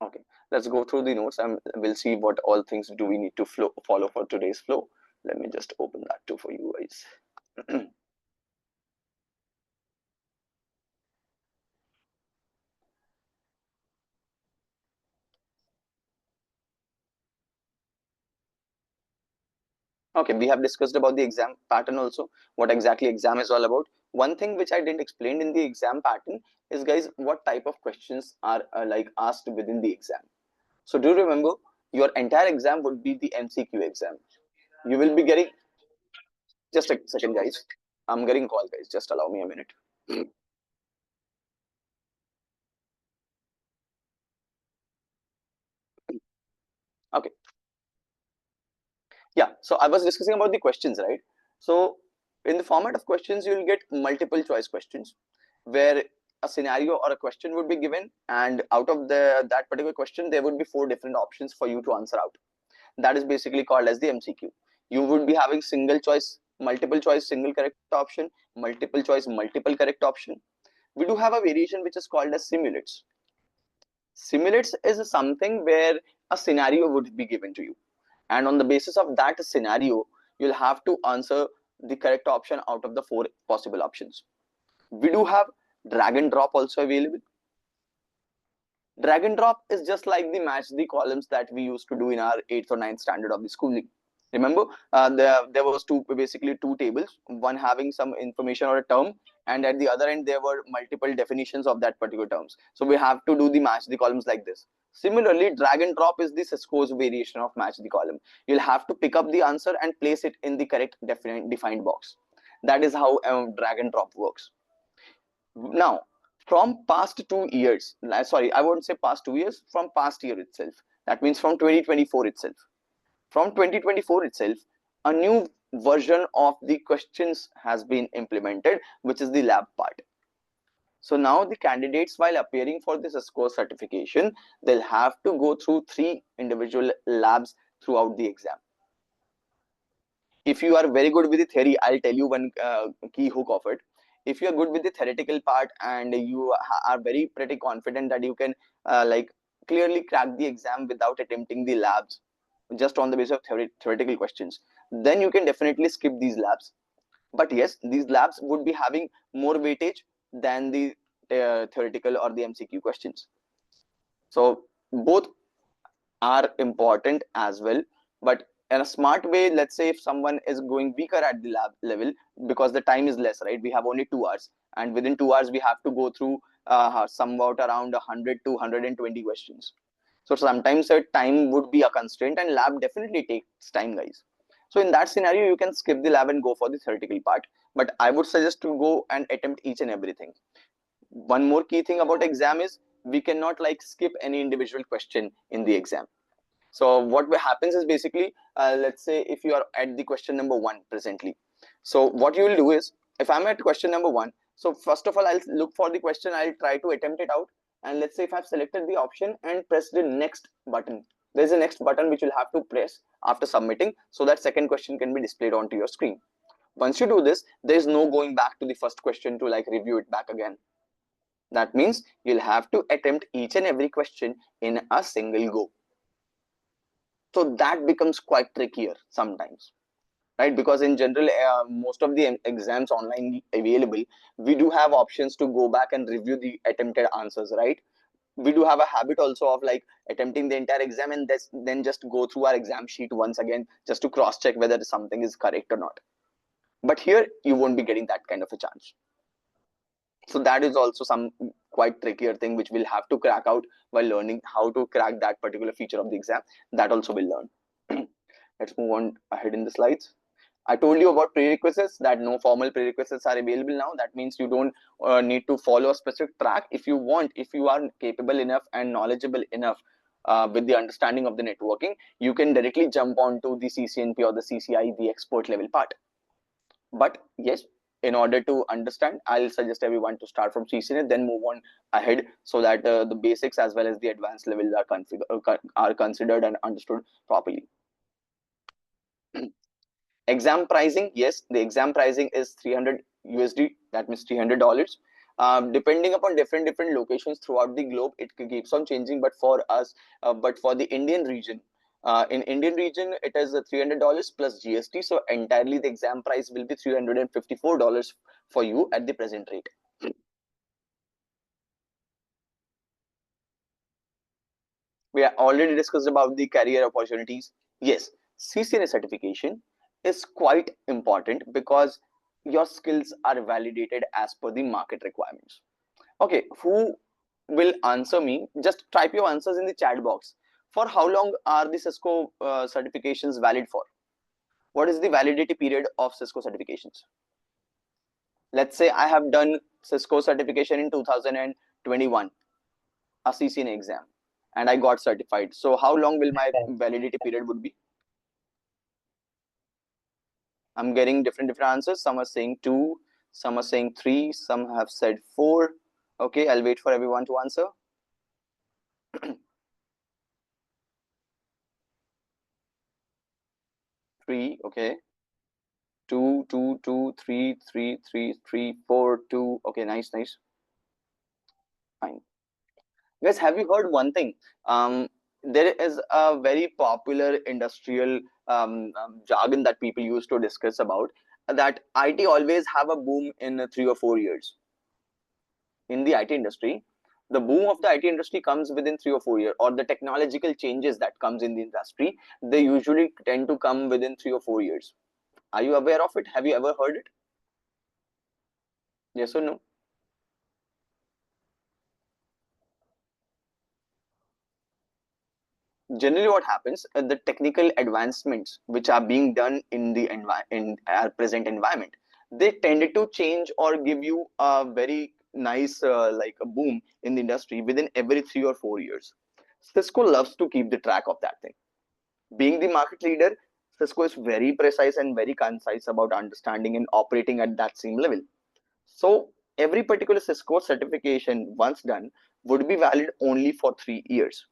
Okay, let's go through the notes and we'll see what all things do we need to follow for today's flow. Let me just open that too for you guys. Okay, we have discussed about the exam pattern also, what exactly exam is all about. One thing which I didn't explain in the exam pattern is, guys, what type of questions are like asked within the exam. So do remember, your entire exam would be the MCQ exam. You will be getting, just a second guys, I'm getting a call guys, just allow me a minute. Okay, yeah, so I was discussing about the questions, right? So In the format of questions, you'll get multiple choice questions where a scenario or a question would be given, and out of that particular question, there would be 4 different options for you to answer out. That is basically called as the MCQ. You would be having single choice, multiple choice, single correct option, multiple choice, multiple correct option. We do have a variation which is called as simulates. Simulates is something where a scenario would be given to you, and on the basis of that scenario, you'll have to answer the correct option out of the 4 possible options. We do have drag and drop also available. Drag and drop is just like the match the columns that we used to do in our 8th or 9th standard of the schooling. Remember, there was basically two tables, one having some information or a term, and at the other end there were multiple definitions of that particular terms. So we have to do the match the columns like this. Similarly, drag and drop is the Cisco's variation of match the column. You'll have to pick up the answer and place it in the correct defined box. That is how drag and drop works. Now, from past 2 years, sorry, I won't say past 2 years, from past year itself. That means from 2024 itself. From 2024 itself, a new version of the questions has been implemented, which is the lab part. So now the candidates, while appearing for this Cisco certification, they'll have to go through 3 individual labs throughout the exam. If you are very good with the theory, I'll tell you one key hook of it. If you are good with the theoretical part and you are very pretty confident that you can like clearly crack the exam without attempting the labs, just on the basis of theoretical questions, then you can definitely skip these labs. But yes, these labs would be having more weightage than the theoretical or the MCQ questions. So both are important as well, but in a smart way, let's say if someone is going weaker at the lab level, because the time is less, right? We have only 2 hours, and within 2 hours we have to go through somewhat around 100 to 120 questions. So sometimes time would be a constraint, and lab definitely takes time, guys. So in that scenario, you can skip the lab and go for the theoretical part, but I would suggest to go and attempt each and everything. One more key thing about exam is we cannot like skip any individual question in the exam. So what happens is basically, let's say if you are at the question number 1 presently. So what you will do is, if I'm at question number 1, so first of all, I'll look for the question, I'll try to attempt it out. And let's say if I've selected the option and press the next button, there's a next button which you'll have to press after submitting, so that second question can be displayed onto your screen. Once you do this, there's no going back to the first question to like review it back again. That means you'll have to attempt each and every question in a single go. So that becomes quite trickier sometimes, right? Because in general, most of the exams online available, we do have options to go back and review the attempted answers, right? We do have a habit also of like attempting the entire exam and then just go through our exam sheet once again just to cross check whether something is correct or not. But here you won't be getting that kind of a chance. So that is also some quite trickier thing which we'll have to crack out while learning how to crack that particular feature of the exam. That also we'll learn. Let's move on ahead in the slides. I told you about prerequisites, that no formal prerequisites are available now. That means you don't need to follow a specific track. If you want, if you are capable enough and knowledgeable enough with the understanding of the networking, you can directly jump onto the CCNP or the CCI, the expert level part. But yes, in order to understand, I'll suggest everyone to start from CCNA, then move on ahead, so that the basics as well as the advanced levels are considered and understood properly. Exam pricing, yes, the exam pricing is 300 USD, that means $300. Depending upon different locations throughout the globe, it keeps on changing. But for us, but for the Indian region, in Indian region, it is $300 plus GST. So entirely the exam price will be $354 for you at the present rate. We have already discussed about the career opportunities. Yes, CCNA certification is quite important because your skills are validated as per the market requirements. Okay, who will answer me? Just type your answers in the chat box. For how long are the Cisco certifications valid for? What is the validity period of Cisco certifications? Let's say I have done Cisco certification in 2021, a CCNA exam, and I got certified. So how long will my validity period would be? I'm getting different answers. Some are saying 2, some are saying 3, some have said 4. Okay, I'll wait for everyone to answer. 3, okay. 2, 2, 2, 3, 3, 3, 3, 4, 2. Okay, nice. Fine. Guys, have you heard one thing? There is a very popular industrial jargon that people used to discuss about, that IT always have a boom in 3 or 4 years. In the IT industry, the boom of the IT industry comes within 3 or 4 years, or the technological changes that comes in the industry, they usually tend to come within 3 or 4 years. Are you aware of it? Have you ever heard it? Yes or no? Generally what happens, the technical advancements which are being done in the in our present environment, they tended to change or give you a very nice like a boom in the industry within every 3 or 4 years. Cisco loves to keep the track of that thing. Being the market leader, Cisco is very precise and very concise about understanding and operating at that same level. So every particular Cisco certification once done would be valid only for 3 years.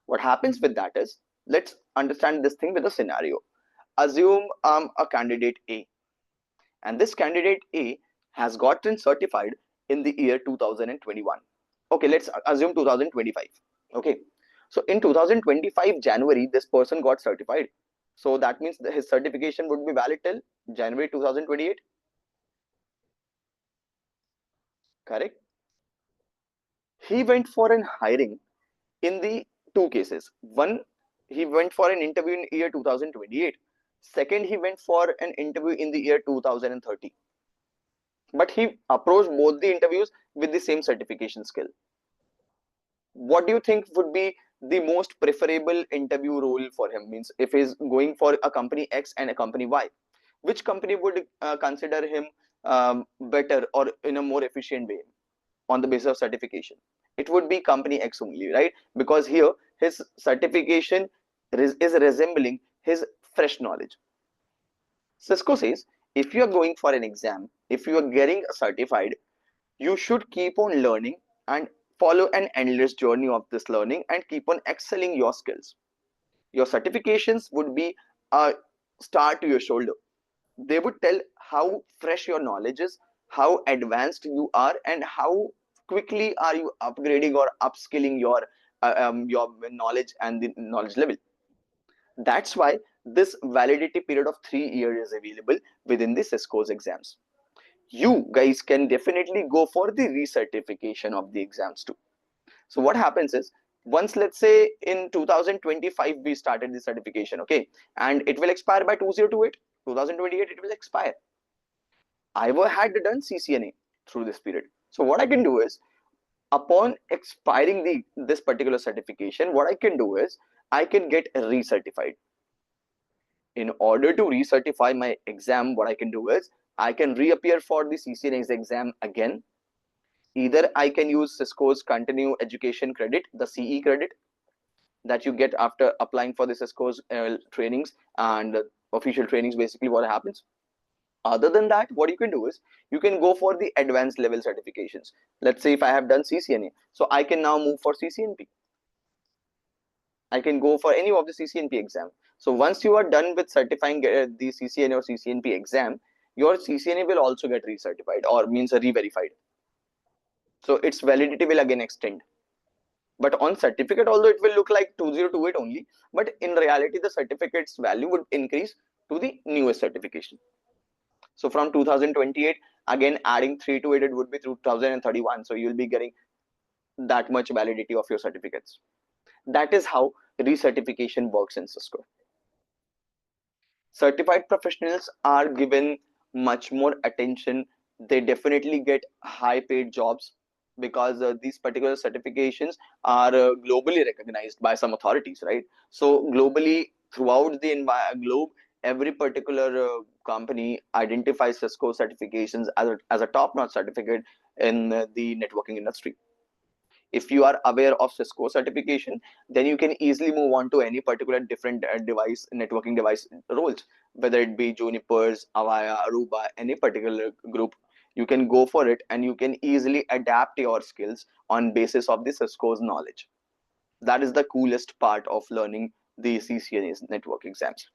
What happens with that is, let's understand this thing with a scenario. Assume a candidate A, and this candidate A has gotten certified in the year 2021. Okay, let's assume 2025. Okay, so in 2025 January, this person got certified. So that means that his certification would be valid till January 2028. Correct? He went for an hiring in the two cases. One, he went for an interview in year 2028. Second, he went for an interview in the year 2030. But he approached both the interviews with the same certification skill. What do you think would be the most preferable interview role for him? Means if he's going for a company X and a company Y, which company would consider him better or in a more efficient way on the basis of certification? It would be company X only, right? Because here his certification is resembling his fresh knowledge. Cisco says, if you are going for an exam, if you are getting certified, you should keep on learning and follow an endless journey of this learning and keep on excelling your skills. Your certifications would be a star to your shoulder. They would tell how fresh your knowledge is, how advanced you are, and how quickly are you upgrading or upskilling your knowledge and the knowledge level. That's why this validity period of 3 years is available within the Cisco's exams. You guys can definitely go for the recertification of the exams too. So what happens is, once let's say in 2025 we started the certification, okay, and it will expire by 2028 it will expire. I had done CCNA through this period. So what I can do is, upon expiring this particular certification, what I can do is I can get recertified. In order to recertify my exam, what I can do is I can reappear for the CCNA exam again. Either I can use Cisco's Continue Education Credit, the CE credit that you get after applying for the Cisco's trainings and official trainings. Basically what happens. Other than that, what you can do is you can go for the advanced level certifications. Let's say if I have done CCNA, so I can now move for CCNP. I can go for any of the CCNP exam. So once you are done with certifying the CCNA or CCNP exam, your CCNA will also get recertified, or means re-verified. So its validity will again extend. But on certificate, although it will look like 2028 only, but in reality the certificate's value would increase to the newest certification. So from 2028, again adding 3 to it, it would be 2031. So you'll be getting that much validity of your certificates. That is how recertification works in Cisco. Certified professionals are given much more attention. They definitely get high paid jobs because these particular certifications are globally recognized by some authorities, right? So globally, throughout the globe, every particular company identifies Cisco certifications as a top-notch certificate in the networking industry. If you are aware of Cisco certification, then you can easily move on to any particular different device, networking device roles, whether it be Juniper's, Avaya, Aruba, any particular group. You can go for it and you can easily adapt your skills on basis of the Cisco's knowledge. That is the coolest part of learning the CCNA's network exams.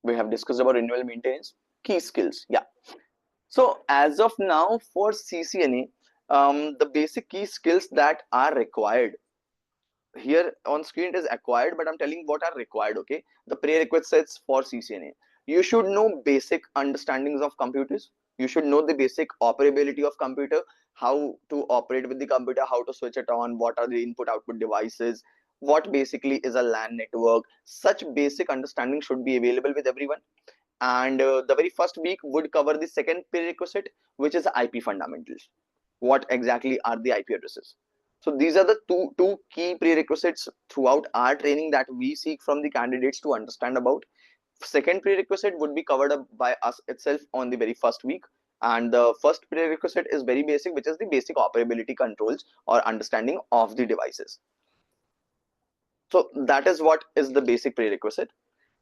We have discussed about renewal maintenance, key skills. Yeah. So as of now for CCNA, the basic key skills that are required here on screen is acquired, but I'm telling what are required. Okay, the prerequisites for CCNA: you should know basic understandings of computers. You should know the basic operability of computer, how to operate with the computer, how to switch it on, what are the input output devices, what basically is a LAN network. Such basic understanding should be available with everyone. And the very first week would cover the second prerequisite, which is IP fundamentals. What exactly are the IP addresses? So these are the two key prerequisites throughout our training that we seek from the candidates to understand about. Second prerequisite would be covered up by us itself on the very first week, and the first prerequisite is very basic, which is the basic operability controls or understanding of the devices. So that is what is the basic prerequisite.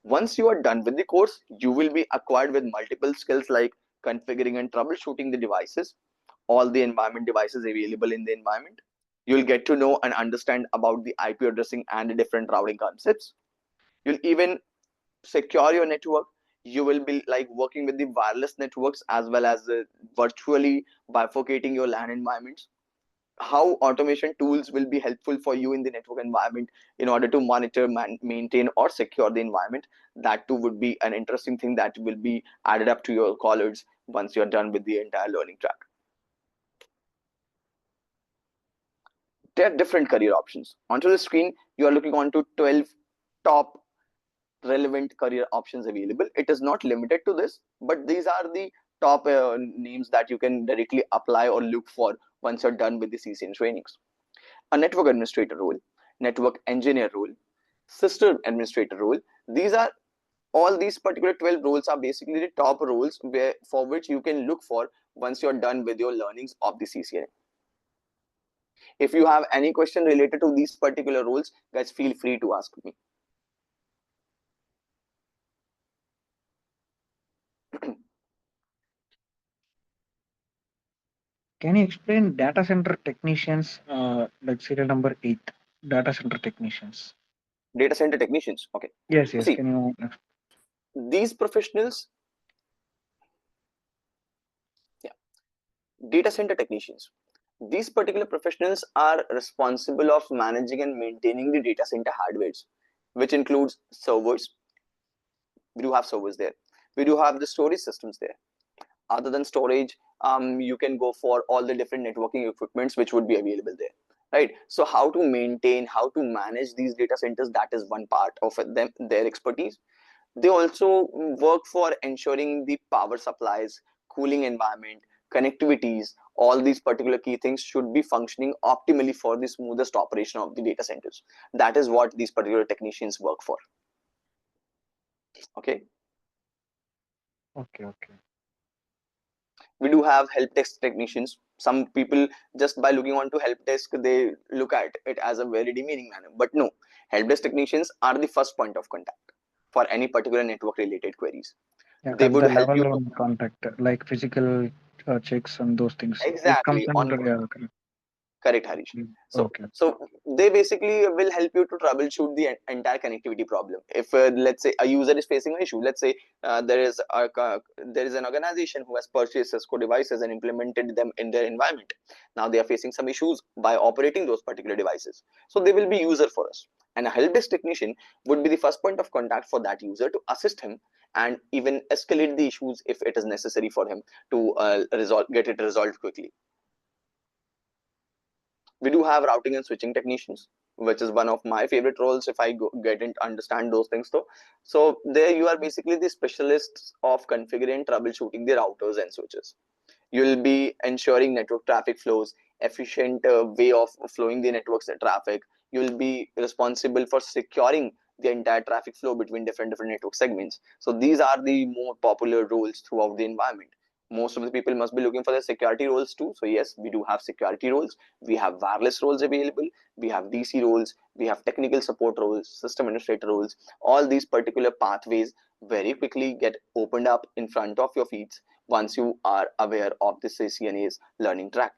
Once you are done with the course, you will be acquired with multiple skills like configuring and troubleshooting the devices, all the environment devices available in the environment. You'll get to know and understand about the IP addressing and the different routing concepts. You'll even secure your network. You will be like working with the wireless networks as well as virtually bifurcating your LAN environments. How automation tools will be helpful for you in the network environment in order to monitor, maintain, or secure the environment. That too would be an interesting thing that will be added up to your college once you're done with the entire learning track. There are different career options. Onto the screen, you are looking onto 12 top relevant career options available. It is not limited to this, but these are the top names that you can directly apply or look for once you're done with the CCN trainings. A network administrator role, network engineer role, system administrator role. These are all these particular 12 roles are basically the top roles for which you can look for once you're done with your learnings of the CCNA. If you have any question related to these particular roles, guys, feel free to ask me. Can you explain data center technicians, like serial number 8, data center technicians? Data center technicians. Okay. Yes, yes. See, Can you? these professionals, data center technicians, these particular professionals are responsible of managing and maintaining the data center hardwares, which includes servers. We do have servers there. We do have the storage systems there. Other than storage, you can go for all the different networking equipments which would be available there, right? So how to maintain, how to manage these data centers, that is one part of them, their expertise. They also work for ensuring the power supplies, cooling environment, connectivities, all these particular key things should be functioning optimally for the smoothest operation of the data centers. That is what these particular technicians work for. Okay. Okay, okay. We do have help desk technicians. Some people, just by looking onto help desk, they look at it as a very demeaning manner. But no, help desk technicians are the first point of contact for any particular network related queries. Yeah, They that's would the help level you to, one contact, like physical checks and those things. It comes exactly on under, yeah, okay. correct, Harish. Okay. So they basically will help you to troubleshoot the entire connectivity problem. If let's say a user is facing an issue, let's say there is an organization who has purchased Cisco devices and implemented them in their environment. Now they are facing some issues by operating those particular devices. So they will be user for us, and a help desk technician would be the first point of contact for that user to assist him and even escalate the issues if it is necessary for him to get it resolved quickly. We do have routing and switching technicians, which is one of my favorite roles if I get into understand those things though. So there you are basically the specialists of configuring and troubleshooting the routers and switches. You'll be ensuring network traffic flows, efficient way of flowing the network's traffic. You'll be responsible for securing the entire traffic flow between different network segments. So these are the more popular roles throughout the environment. Most of the people must be looking for the security roles too. So yes, we do have security roles. We have wireless roles available. We have DC roles. We have technical support roles, system administrator roles. All these particular pathways very quickly get opened up in front of your feet once you are aware of the CCNA's learning track.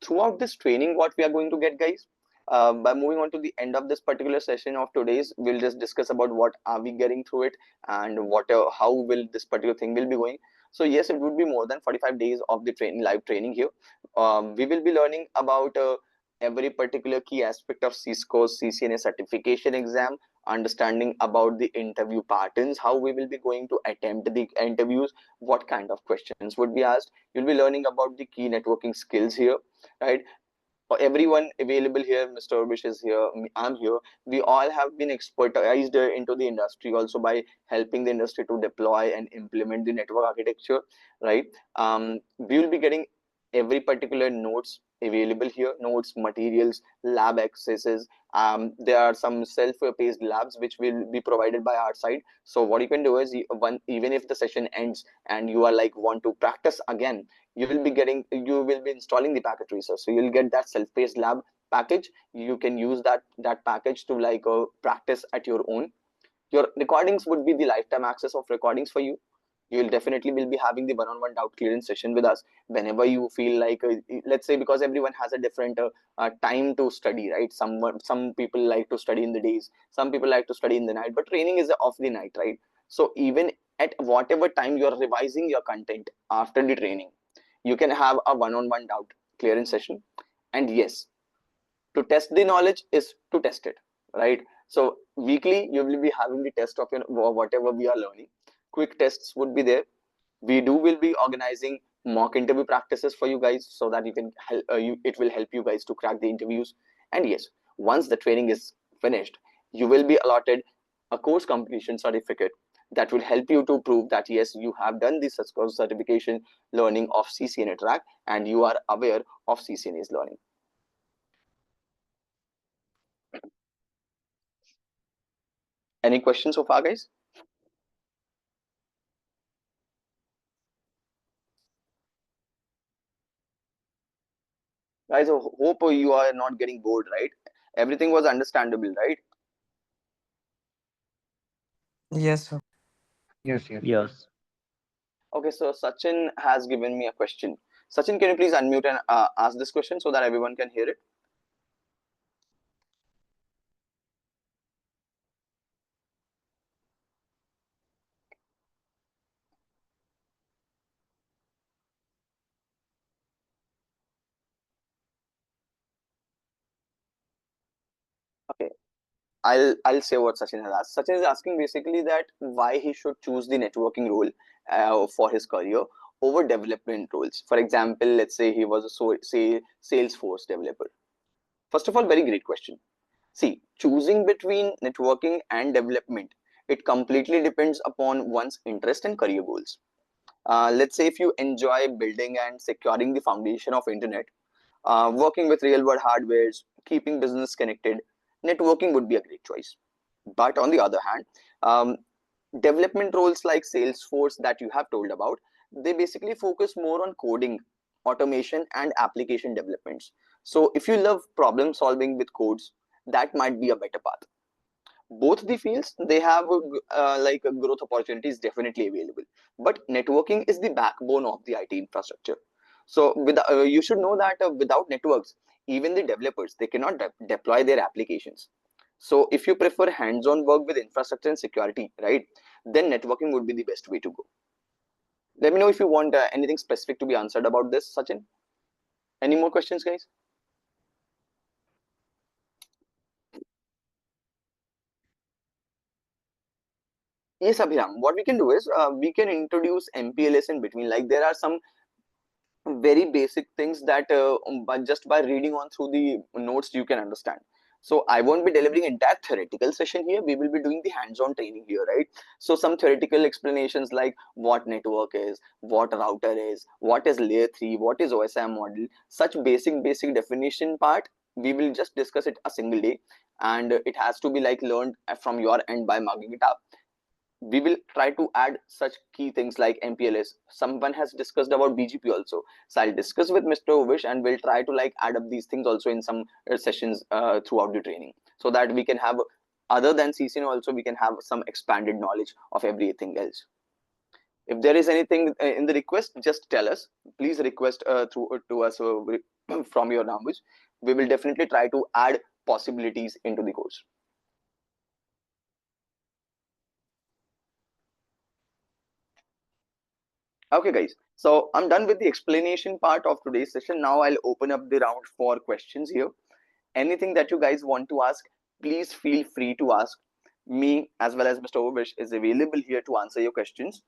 Throughout this training, what we are going to get, guys, by moving on to the end of this particular session of today's, we'll just discuss about what are we getting through it and what how will this particular thing will be going. So yes, it would be more than 45 days of the live training here. We will be learning about every particular key aspect of Cisco's CCNA certification exam, understanding about the interview patterns, how we will be going to attempt the interviews, what kind of questions would be asked. You'll be learning about the key networking skills here, right? For everyone available here, Mr. Urbish is here, I'm here. We all have been expertised into the industry also by helping the industry to deploy and implement the network architecture, right? We will be getting every particular notes available here, notes, materials, lab accesses. There are some self-paced labs which will be provided by our side. So what you can do is, even if the session ends and you are like want to practice again, you will be installing the package resource. So you'll get that self-paced lab package. You can use that package to like practice at your own. Your recordings would be the lifetime access of recordings for you. You'll definitely will be having the one-on-one doubt clearance session with us whenever you feel like, let's say, because everyone has a different time to study, right? Some people like to study in the days, some people like to study in the night, but training is of the night, right? So even at whatever time you're revising your content after the training, you can have a one-on-one doubt clearance session. And yes, to test the knowledge is to test it, right? So weekly you will be having the test of whatever we are learning. Quick tests would be there. We will be organizing mock interview practices for you guys so that you can help it will help you guys to crack the interviews. And yes, once the training is finished, you will be allotted a course completion certificate that will help you to prove that yes, you have done this course certification learning of CCNA track and you are aware of CCNA's learning. Any questions so far, guys? Guys, I hope you are not getting bored, right? Everything was understandable, right? Yes, sir. Yes, yes. Yes. Okay, so Sachin has given me a question. Sachin, can you please unmute and ask this question so that everyone can hear it? Okay, I'll say what Sachin has asked. Sachin is asking basically that why he should choose the networking role for his career over development roles. For example, let's say he was a say Salesforce developer. First of all, very great question. See, choosing between networking and development, it completely depends upon one's interest and career goals. Let's say if you enjoy building and securing the foundation of internet, working with real world hardwares, keeping business connected, networking would be a great choice. But on the other hand, um, development roles like Salesforce that you have told about, they basically focus more on coding, automation, and application developments. So if you love problem solving with codes, that might be a better path. Both the fields, they have like growth opportunities definitely available, but networking is the backbone of the IT infrastructure. So you should know that without networks, even the developers, they cannot deploy their applications. So if you prefer hands-on work with infrastructure and security, right, then networking would be the best way to go. Let me know if you want anything specific to be answered about this, Sachin. Any more questions, guys? Yes, Abhiram. What we can do is we can introduce MPLS in between. Like there are some very basic things that but just by reading on through the notes you can understand. So I won't be delivering entire theoretical session here. We will be doing the hands-on training here, right? So some theoretical explanations like what network is, what router is, what is layer 3, what is OSI model, such basic definition part, we will just discuss it a single day, and it has to be like learned from your end by mugging it up. we will try to add such key things like MPLS. Someone has discussed about BGP also, so I'll discuss with Mr. Uvish and we'll try to like add up these things also in some sessions throughout the training, so that we can have, other than CCNA also, we can have some expanded knowledge of everything else. If there is anything in the request, just tell us. Please request through to us from your language. We will definitely try to add possibilities into the course. Okay, guys. So I'm done with the explanation part of today's session. Now I'll open up the round for questions here. Anything that you guys want to ask, please feel free to ask. Me as well as Mr. Uvish is available here to answer your questions,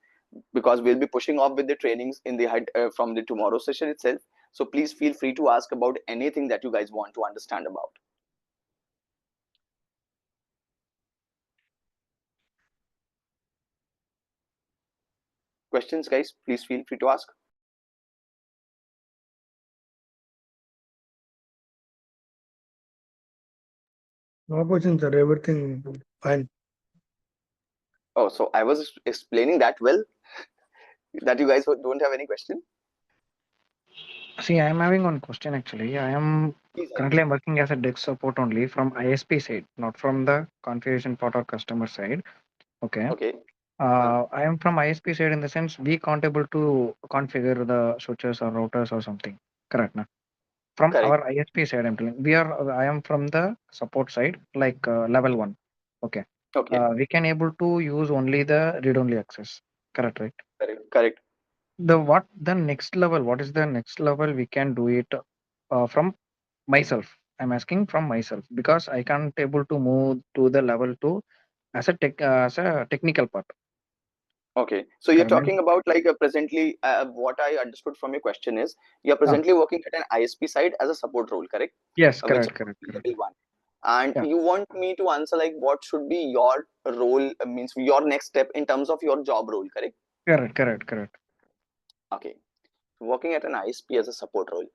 because we'll be pushing off with the trainings in the from the tomorrow session itself. So please feel free to ask about anything that you guys want to understand about. Questions, guys, please feel free to ask. No questions, sir. Everything fine. Oh, so I was explaining that well, that you guys don't have any question? See, I am having one question actually. Please, Currently I'm working as a desk support only from ISP side, not from the configuration part or customer side. Okay. okay. I am from ISP side in the sense we can't able to configure the switches or routers or something. Correct, na? From Correct. our ISP side, I'm telling. I am from the support side, like level 1. Okay. Okay. We can able to use only the read-only access. Correct, right? Correct. The next level? What is the next level we can do it from myself? I'm asking from myself because I can't able to move to the level 2 as a technical part. Okay, so you're Correct. talking about like presently, what I understood from your question is you're Ah, presently working at an ISP side as a support role, correct? yes, Which correct. level 1. And Yeah, you want me to answer like what should be your role, means your next step in terms of your job role, correct? correct. Okay, working at an ISP as a support role.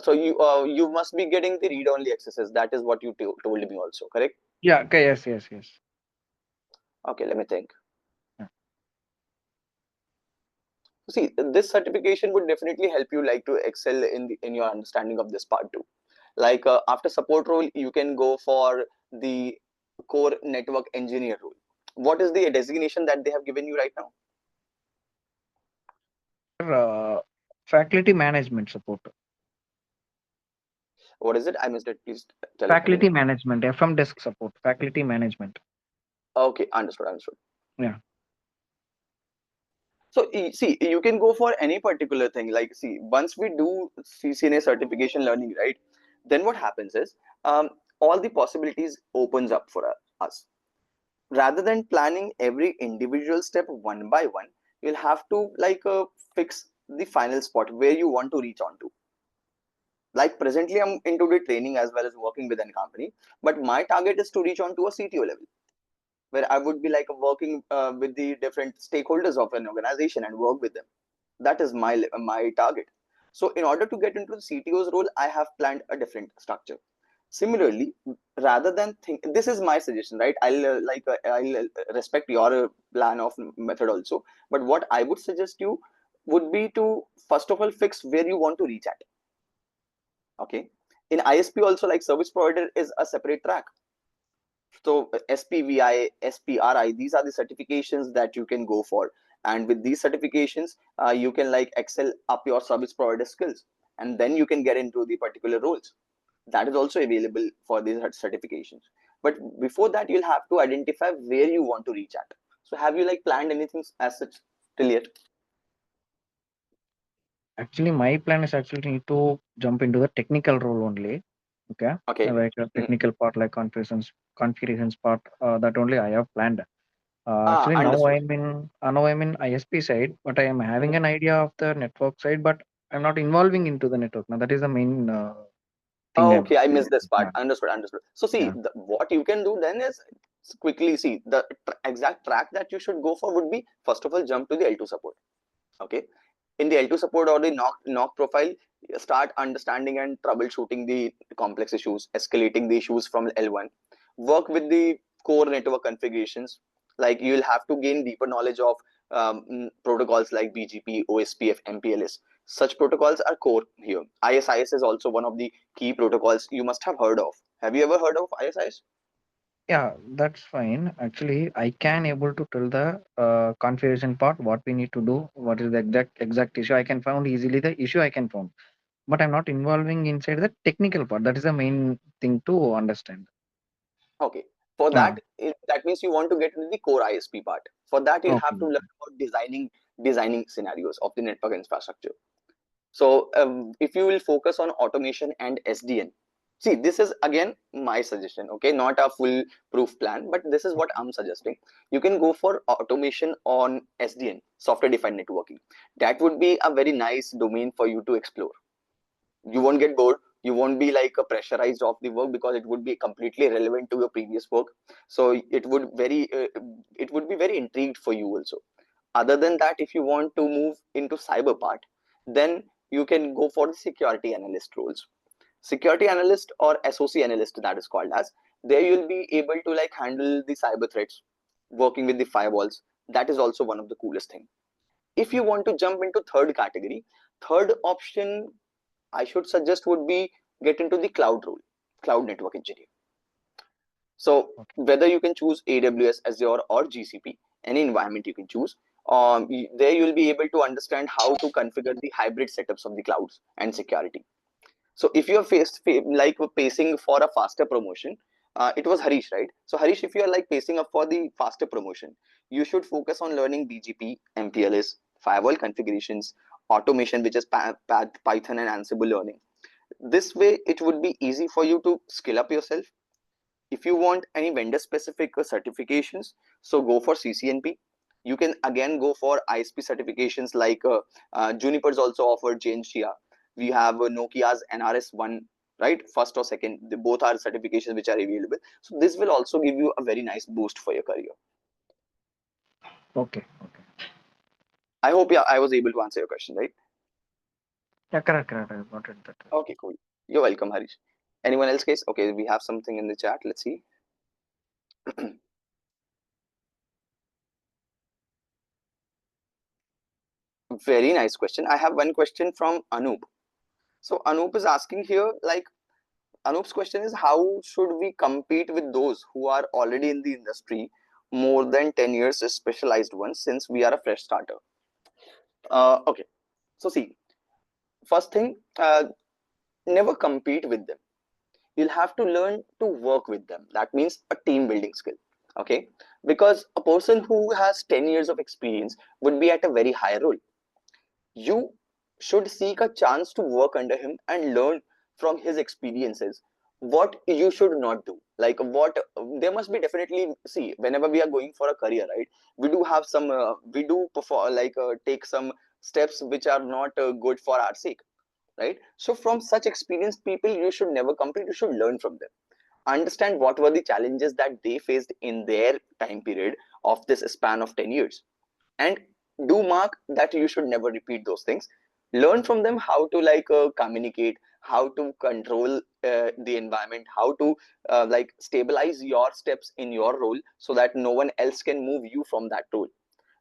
So you must be getting the read-only accesses. That is what you told me also, correct? Yeah, okay, yes. Okay, let me think. Yeah. See, this certification would definitely help you like to excel in your understanding of this part too. Like after support role, you can go for the core network engineer role. What is the designation that they have given you right now? Faculty management support. What is it? I missed it. Please tell it Faculty again. management, FM desk support. Faculty management. Okay, understood. Yeah. So see, you can go for any particular thing. Like, see, once we do CCNA certification learning, right? Then what happens is, all the possibilities opens up for us. Rather than planning every individual step one by one, you'll have to like fix the final spot where you want to reach on to. Like presently, I'm into the training as well as working with a company, but my target is to reach on to a CTO level, where I would be like working with the different stakeholders of an organization and work with them. That is my target. So in order to get into the CTO's role, I have planned a different structure. Similarly, rather than think, this is my suggestion, right? I'll respect your plan of method also, but what I would suggest you would be to first of all fix where you want to reach at. Okay, in ISP also, like service provider is a separate track. So SPVI, SPRI, these are the certifications that you can go for, and with these certifications you can like excel up your service provider skills, and then you can get into the particular roles. That is also available for these certifications, but before that you'll have to identify where you want to reach at. So have you like planned anything as such till yet? Actually, my plan is actually need to jump into the technical role only. Okay. Okay. Like a technical part, like configurations part. That only I have planned. Actually, Understood. now I'm in ISP side, but I am having an idea of the network side, but I'm not involving into the network. Now that is the main thing. Okay, I missed this part. Yeah. Understood. So see, Yeah. what you can do then is quickly see the exact track that you should go for would be first of all jump to the L2 support. Okay, in the L2 support or the knock profile, start understanding and troubleshooting the complex issues, escalating the issues from L1. Work with the core network configurations. Like you'll have to gain deeper knowledge of protocols like BGP, OSPF, MPLS. Such protocols are core here. ISIS is also one of the key protocols you must have heard of. Have you ever heard of ISIS? Yeah, that's fine. Actually, I can able to tell the configuration part, what we need to do, what is the exact issue. I can found easily the issue I can found, but I'm not involving inside the technical part. That is the main thing to understand. Okay. For Ah, that, that means you want to get into the core ISP part. For that, you'll have okay. to learn about designing scenarios of the network infrastructure. So if you will focus on automation and SDN, see, this is again my suggestion, okay, not a full proof plan, but this is what I'm suggesting. You can go for automation on SDN, software defined networking. That would be a very nice domain for you to explore. You won't get bored, you won't be like pressurized of the work, because it would be completely relevant to your previous work. So it would be very intrigued for you also. Other than that, if you want to move into cyber part, then you can go for the security analyst roles. Security analyst or SOC analyst, that is called as, there you'll be able to like handle the cyber threats, working with the firewalls. That is also one of the coolest thing. If you want to jump into third category, third option I should suggest would be get into the cloud role, cloud network engineer. So Okay. whether you can choose AWS, Azure, or GCP, any environment you can choose. There you'll be able to understand how to configure the hybrid setups of the clouds and security. So if you're like pacing for a faster promotion, it was Harish, right? So Harish, if you are like pacing up for the faster promotion, you should focus on learning BGP, MPLS, firewall configurations, automation, which is Python and Ansible learning. This way, it would be easy for you to skill up yourself. If you want any vendor specific certifications, so go for CCNP. You can again go for ISP certifications like Juniper's also offered JNCR. We have Nokia's NRS1, right? First or second, both are certifications which are available. So this will also give you a very nice boost for your career. Okay. Okay. I hope, yeah, I was able to answer your question, right? Yeah, correct. Correct. I got it. That. Okay, cool. You're welcome, Harish. Anyone else case? Okay, we have something in the chat. Let's see. Very nice question. I have one question from Anup. So Anup is asking here, like, Anup's question is, how should we compete with those who are already in the industry more than 10 years, specialized ones, since we are a fresh starter? Okay. So see, first thing, never compete with them. You'll have to learn to work with them. That means a team building skill. Okay. Because a person who has 10 years of experience would be at a very high role. You should seek a chance to work under him and learn from his experiences what you should not do. Like what there must be, definitely, see, whenever we are going for a career, right, we do have some we do perform like take some steps which are not good for our sake, right? So from such experienced people, you should never compete, you should learn from them, understand what were the challenges that they faced in their time period of this span of 10 years, and do mark that you should never repeat those things. Learn from them how to like communicate, how to control the environment, how to like stabilize your steps in your role, so that no one else can move you from that role.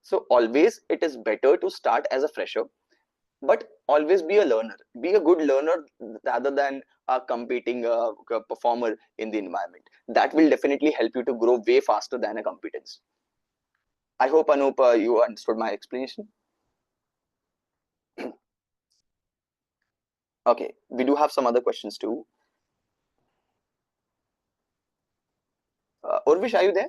So always it is better to start as a fresher, but always be a learner, be a good learner, rather than a competing performer in the environment. That will definitely help you to grow way faster than a competence. I hope, Anup, you understood my explanation. Okay, we do have some other questions too. Urvish, are you there?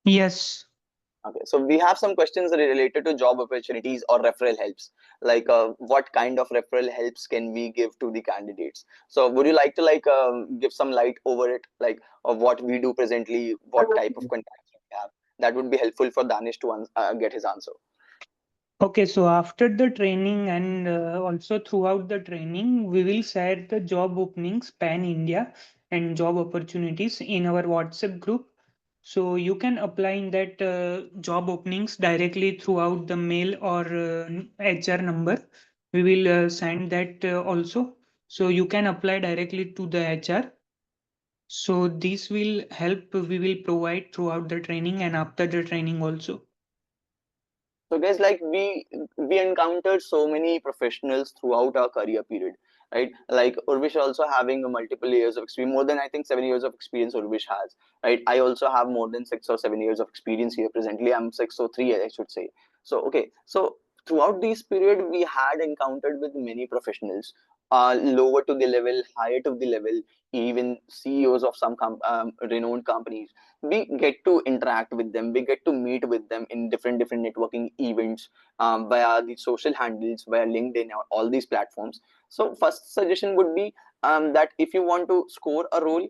Yes. Okay, so we have some questions related to job opportunities or referral helps. Like, what kind of referral helps can we give to the candidates? So, would you like to like give some light over it, like of what we do presently, what type of contacts we have? That would be helpful for Danish to get his answer. Okay, so after the training and also throughout the training, we will share the job openings pan India and job opportunities in our WhatsApp group. So you can apply in that job openings directly throughout the mail or HR number. We will send that also. So you can apply directly to the HR. So this will help, we will provide throughout the training and after the training also. So guys, like we encountered so many professionals throughout our career period, right? Like Urvish also having multiple years of experience, more than I think 7 years of experience Urvish has, right? I also have more than 6 or 7 years of experience here. Presently, I'm 6 or 3, I should say. So okay, so throughout this period, we had encountered with many professionals, lower to the level, higher to the level, even CEOs of some renowned companies. We get to interact with them, we get to meet with them in different networking events, via the social handles, via LinkedIn, or all these platforms. So first suggestion would be, that if you want to score a role,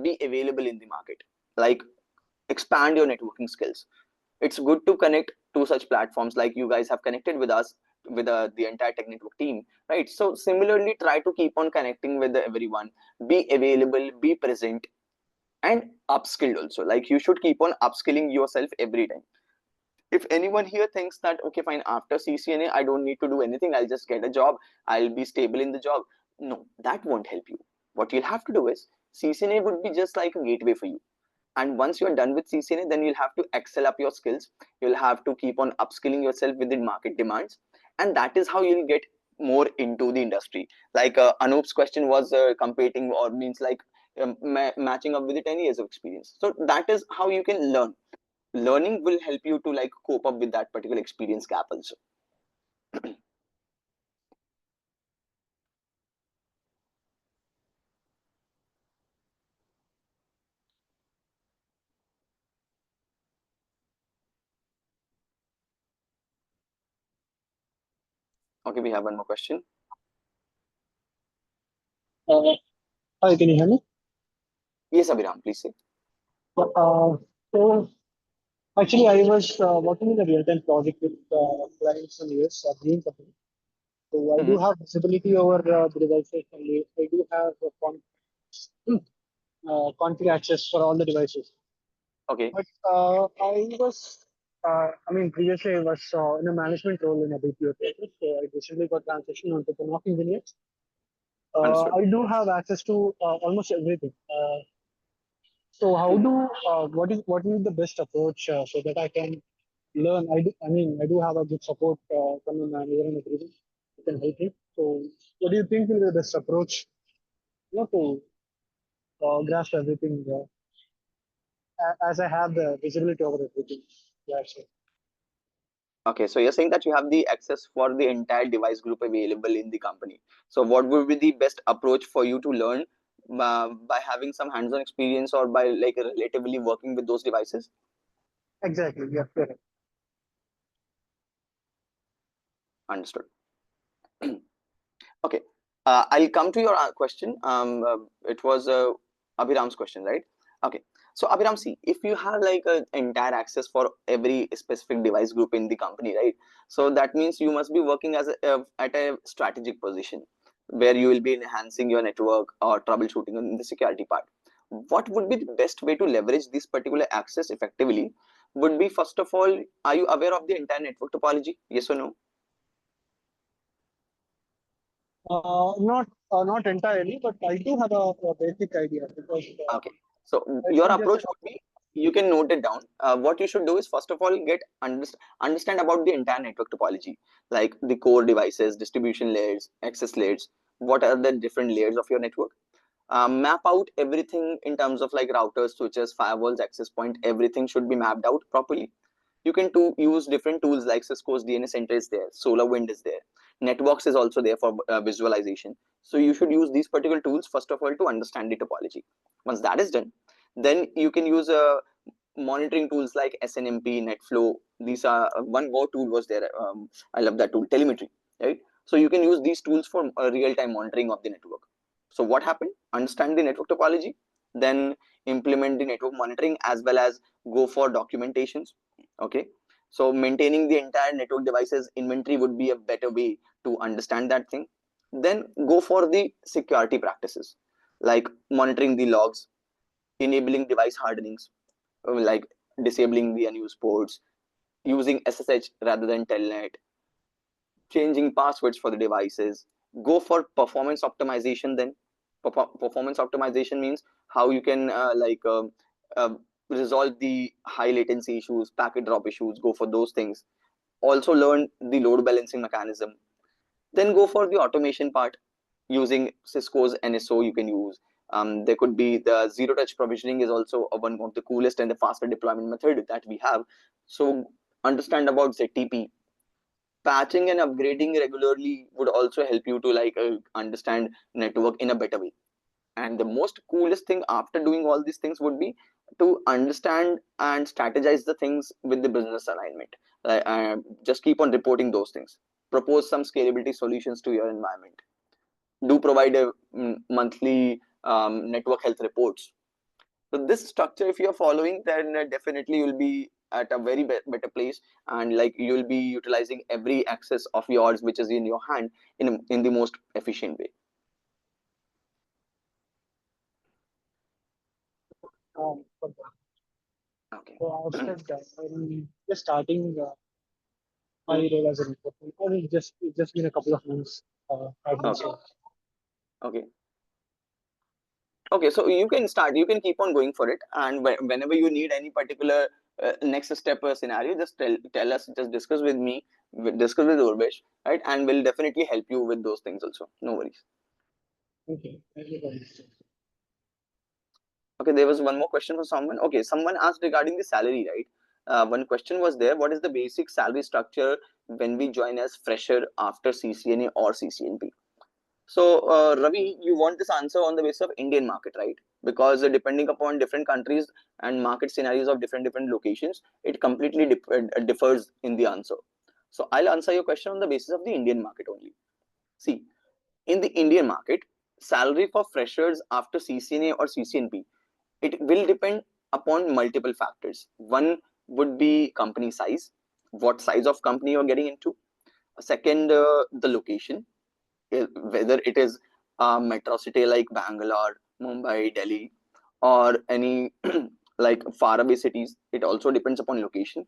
be available in the market, like expand your networking skills. It's good to connect to such platforms like you guys have connected with us, with the entire tech network team, right? So similarly, try to keep on connecting with everyone, be available, be present, and upskilled also. Like you should keep on upskilling yourself every time. If anyone here thinks that okay fine, after CCNA I don't need to do anything, I'll just get a job, I'll be stable in the job, no, that won't help you. What you'll have to do is, CCNA would be just like a gateway for you. And once you're done with CCNA, then you'll have to excel up your skills, you'll have to keep on upskilling yourself within market demands, and that is how you'll get more into the industry. Like Anoop's question was, competing, or means like, matching up with the 10 years of experience. So that is how you can learn. Learning will help you to like cope up with that particular experience gap also. Okay, we have one more question. Hi, can you hear me? Yes, Abhiram, please say. So actually, I was working in a real-time project with clients in US, Green company. So I do Mm-hmm. have visibility over the devices, and I do have config access for all the devices. Okay. But I mean, previously I was in a management role in a BPO project. So I recently got transitioned onto the NOC engineer. Understood. I do have access to almost everything. So how do what is the best approach so that I can learn? I mean I do have a good support from the manager and everything who can help me. So what do you think will be the best approach, to grasp everything as I have the visibility over everything? Yeah, sure. Okay, so you're saying that you have the access for the entire device group available in the company. So what would be the best approach for you to learn, by having some hands-on experience, or by like relatively working with those devices? Exactly. Yeah. Correct. Understood. Okay, I'll come to your question. It was Abhiram's question, right? Okay, so Abhiram, see, if you have like an entire access for every specific device group in the company, right? So that means you must be working as at a strategic position, where you will be enhancing your network or troubleshooting in the security part. What would be the best way to leverage this particular access effectively? Would be, first of all, are you aware of the entire network topology? Yes or no? Not entirely, but I do have a basic idea because Okay, so it's your not just approach would be, you can note it down. What you should do is, first of all, understand about the entire network topology, like the core devices, distribution layers, access layers. What are the different layers of your network? Map out everything in terms of like routers, switches, firewalls, access point. Everything should be mapped out properly. You can use different tools like Cisco's DNS Center is there, SolarWind is there, Networks is also there for visualization. So you should use these particular tools first of all to understand the topology. Once that is done, then you can use monitoring tools like SNMP, NetFlow. These are one more tool was there. I love that tool, telemetry, right? So you can use these tools for real-time monitoring of the network. So what happened? Understand the network topology, then implement the network monitoring, as well as go for documentations. Okay, so maintaining the entire network devices inventory would be a better way to understand that thing. Then go for the security practices, like monitoring the logs, enabling device hardenings, like disabling the unused ports, using SSH rather than telnet, changing passwords for the devices. Go for performance optimization. Then performance optimization means how you can resolve the high latency issues, packet drop issues, go for those things. Also learn the load balancing mechanism. Then go for the automation part using Cisco's NSO you can use. There could be the zero touch provisioning is also one of the coolest and the faster deployment method that we have. So understand about ZTP. Patching and upgrading regularly would also help you to understand network in a better way. And the most coolest thing after doing all these things would be to understand and strategize the things with the business alignment. Just keep on reporting those things. Propose some scalability solutions to your environment. Do provide a monthly network health reports. So this structure, if you're following, then definitely you'll be at a very better place, and you'll be utilizing every access of yours which is in your hand in the most efficient way. Okay. So I've said that I'm just starting my role as a network. I mean, it's just been a couple of months. I've been Okay. so. Okay. Okay, so you can start, you can keep on going for it, and whenever you need any particular next step or scenario, just tell us, just discuss with me, discuss with Urbesh, right, and we'll definitely help you with those things also. No worries. Okay, thank you for this. Okay, there was one more question for someone. Okay, someone asked regarding the salary, right? One question was there: what is the basic salary structure when we join as fresher after CCNA or CCNP? So, Ravi, you want this answer on the basis of Indian market, right? Because depending upon different countries and market scenarios of different locations, it completely differs in the answer. So, I'll answer your question on the basis of the Indian market only. See, in the Indian market, salary for freshers after CCNA or CCNP, it will depend upon multiple factors. One would be company size, what size of company you're getting into. Second, the location, whether it is a metro city like Bangalore, Mumbai, Delhi, or any faraway cities. It also depends upon location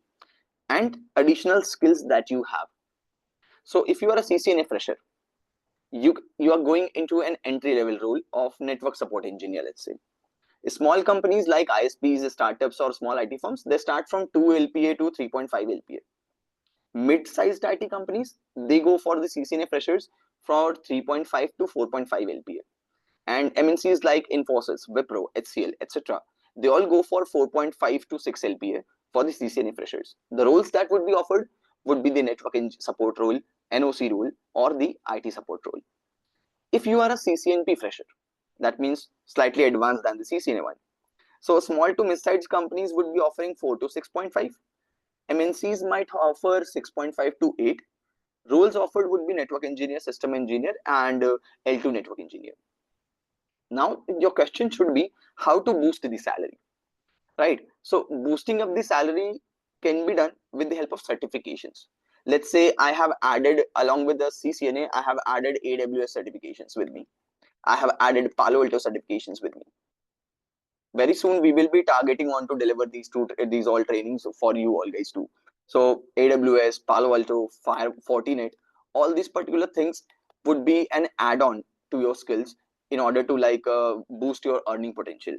and additional skills that you have. So if you are a CCNA fresher, you are going into an entry level role of network support engineer, let's say. Small companies like ISPs, startups, or small IT firms, they start from 2 LPA to 3.5 LPA. Mid-sized IT companies, they go for the CCNA freshers for 3.5 to 4.5 LPA. And MNCs like Infosys, Wipro, HCL, etc., they all go for 4.5 to 6 LPA for the CCNA freshers. The roles that would be offered would be the network support role, NOC role, or the IT support role. If you are a CCNP fresher, that means slightly advanced than the CCNA one. So small to mid-sized companies would be offering 4 to 6.5. MNCs might offer 6.5 to 8. Roles offered would be network engineer, system engineer, and L2 network engineer. Now, your question should be how to boost the salary, right? So, boosting up the salary can be done with the help of certifications. Let's say I have added, along with the CCNA, I have added AWS certifications with me. I have added Palo Alto certifications with me. Very soon, we will be targeting on to deliver these all trainings for you all guys too. So, AWS, Palo Alto, Fortinet, all these particular things would be an add-on to your skills in order to boost your earning potential.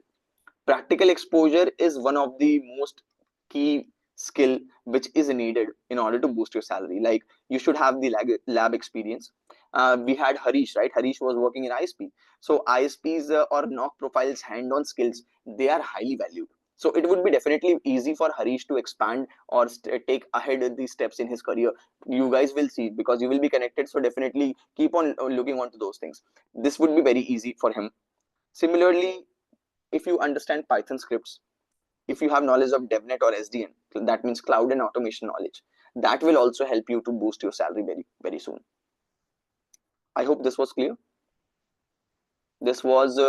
Practical exposure is one of the most key skill which is needed in order to boost your salary. Like you should have the lab experience. We had Harish, right? Harish was working in ISP. So ISPs or knock profiles hand-on skills, they are highly valued. So it would be definitely easy for Harish to expand or take ahead these steps in his career. You guys will see because you will be connected. So definitely keep on looking onto those things. This would be very easy for him. Similarly, if you understand Python scripts, if you have knowledge of DevNet or SDN, that means cloud and automation knowledge, that will also help you to boost your salary very, very soon. I hope this was clear. This was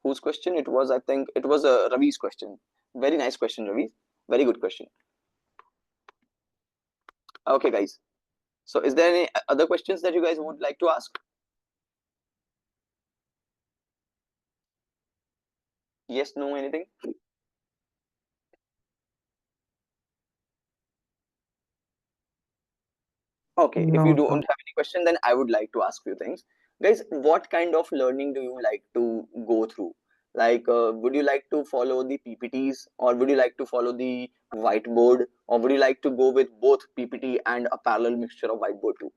whose question? It was, I think, it was Ravi's question. Very nice question, Ravi. Very good question. Okay, guys. So is there any other questions that you guys would like to ask? Yes, no, anything? Okay, if you No, don't have any question, then I would like to ask you things. Guys, what kind of learning do you like to go through? Like, would you like to follow the PPTs, or would you like to follow the whiteboard, or would you like to go with both PPT and a parallel mixture of whiteboard too?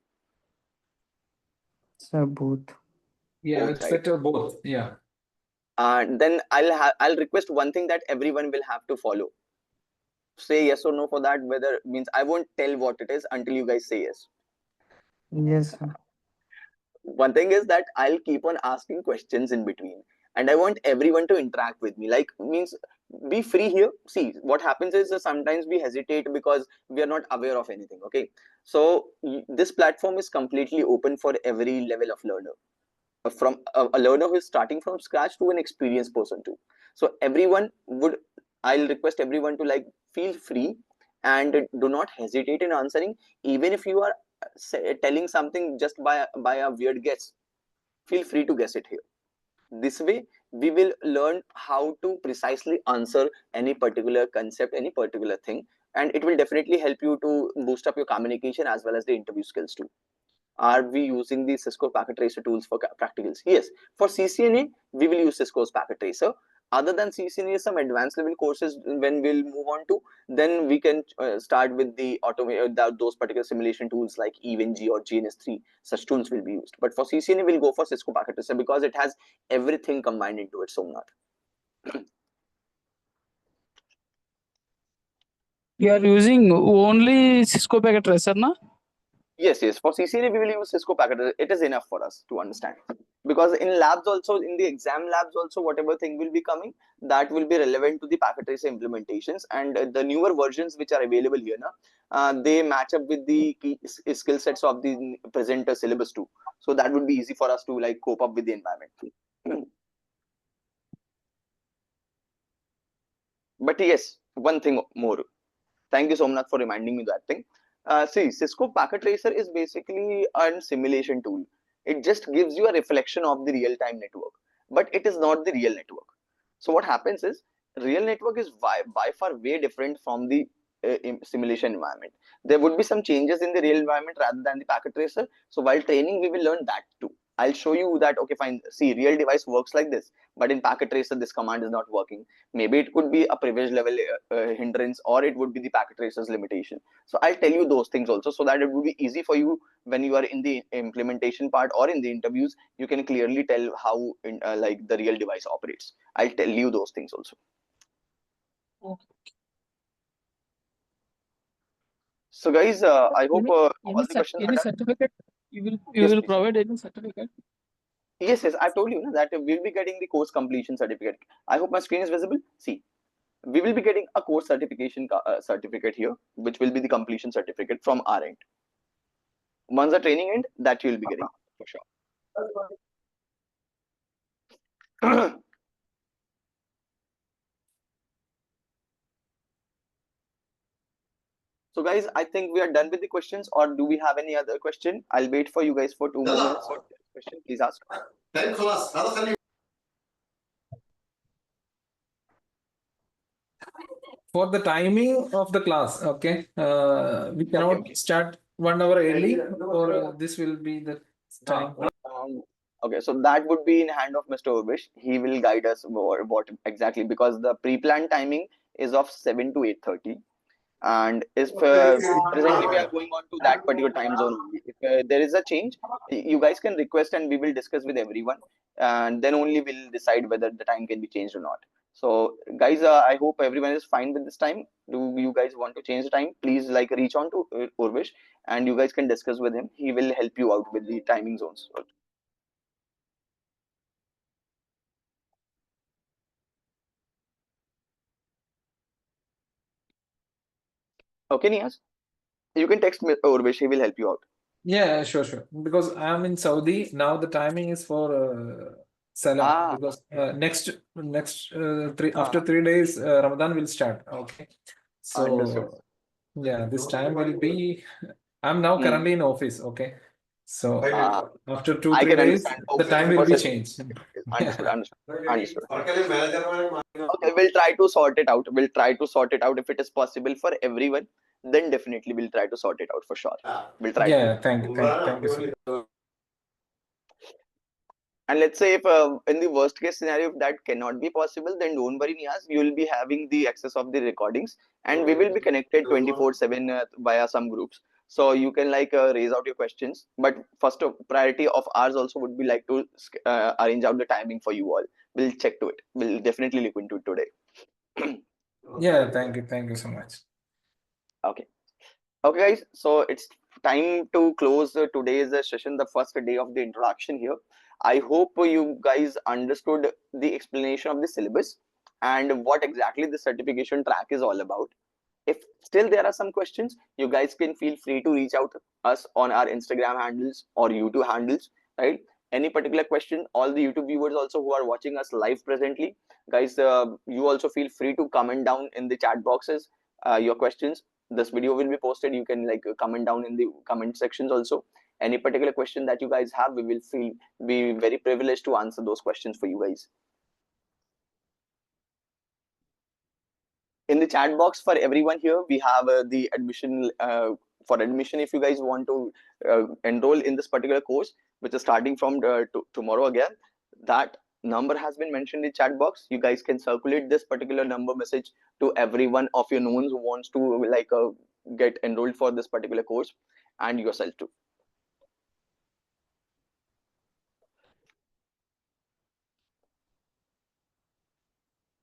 So both. Yeah, Both, it's right? better both. Yeah. Then I'll request one thing that everyone will have to follow. Say yes or no for that. Whether means I won't tell what it is until you guys say yes. Yes, sir. One thing is that I'll keep on asking questions in between, and I want everyone to interact with me. Like, means be free here. See, what happens is sometimes we hesitate because we are not aware of anything. Okay, so this platform is completely open for every level of learner, from a learner who is starting from scratch to an experienced person too. So everyone would, I'll request everyone to like feel free and do not hesitate in answering, even if you are telling something just by a weird guess. Feel free to guess it here. This way we will learn how to precisely answer any particular concept, any particular thing, and it will definitely help you to boost up your communication as well as the interview skills too. Are we using the Cisco Packet Tracer tools for practicals? Yes. For CCNA, we will use Cisco's Packet Tracer. Other than CCNA, some advanced level courses when we'll move on to, then we can start with the those particular simulation tools like EvenG or GNS3. Such tools will be used. But for CCNA, we'll go for Cisco Packet Tracer because it has everything combined into it. So not. You are using only Cisco packet tracer, na? Yes, yes. For CCNA, we will use Cisco Packet. It is enough for us to understand. Because in labs also, in the exam labs also, whatever thing will be coming, that will be relevant to the packet tracer implementations. And the newer versions which are available here, they match up with the key skill sets of the present syllabus too. So that would be easy for us to like cope up with the environment. But yes, one thing more. Thank you, Somnath, for reminding me that thing. See, Cisco Packet Tracer is basically a simulation tool. It just gives you a reflection of the real-time network, but it is not the real network. So what happens is, real network is by far way different from the simulation environment. There would be some changes in the real environment rather than the packet tracer. So while training, we will learn that too. I'll show you that, okay, fine, see, real device works like this, but in packet tracer, this command is not working. Maybe it could be a privilege level hindrance, or it would be the packet tracer's limitation. So I'll tell you those things also, so that it would be easy for you when you are in the implementation part or in the interviews. You can clearly tell how like the real device operates. I'll tell you those things also. So guys, I hope all the questions are Any done. certificate? You Yes, will please. provide any certificate? Yes, I told you that we'll be getting the course completion certificate. I hope my screen is visible. See, we will be getting a course certification certificate here, which will be the completion certificate from our end. Once the training end, that you will be getting for sure. So guys, I think we are done with the questions, or do we have any other question? I'll wait for you guys for 2 more minutes. Question, please ask. For the timing of the class, okay, we cannot start 1 hour early, or this will be the time. Okay, so that would be in hand of Mr. Urvish. He will guide us what exactly, because the pre-planned timing is of 7 to 8:30. And if presently we are going on to that particular time zone only. If there is a change, you guys can request and we will discuss with everyone, and then only we'll decide whether the time can be changed or not. So guys, I hope everyone is fine with this time. Do you guys want to change the time? Please like reach on to Urvish, and you guys can discuss with him. He will help you out with the timing zones. Okay, Niaz, you can text me Urvish. He will help you out. Yeah, sure. Because I'm in Saudi now. The timing is for Salam, because next after 3 days Ramadan will start. Okay, so Understood. yeah, this time will be. I'm now currently in office. Okay, so after two I three can days, understand. the time will be changed. Understood. Okay, we'll try to sort it out. We'll try to sort it out if it is possible for everyone. Then definitely we'll try to sort it out for sure. We'll try. Yeah, thank you, sir. And let's say if in the worst case scenario, if that cannot be possible, then don't worry, Niaz. You will be having the access of the recordings, and we will be connected 24/7 via some groups. So you can like raise out your questions. But first priority of ours also would be like to arrange out the timing for you all. We'll check to it. We'll definitely look into it today. Yeah, thank you so much. Okay. Okay, guys. So it's time to close today's session, the first day of the introduction here. I hope you guys understood the explanation of the syllabus and what exactly the certification track is all about. If still there are some questions, you guys can feel free to reach out to us on our Instagram handles or YouTube handles, right? Any particular question, all the YouTube viewers also who are watching us live presently, guys, you also feel free to comment down in the chat boxes your questions. This video will be posted. You can like comment down in the comment sections also. Any particular question that you guys have, we will be very privileged to answer those questions for you guys. In the chat box for everyone here, we have the admission for admission. If you guys want to enroll in this particular course, which is starting from tomorrow again, that number has been mentioned in the chat box. You guys can circulate this particular number message to everyone of your knowns who wants to like get enrolled for this particular course, and yourself too.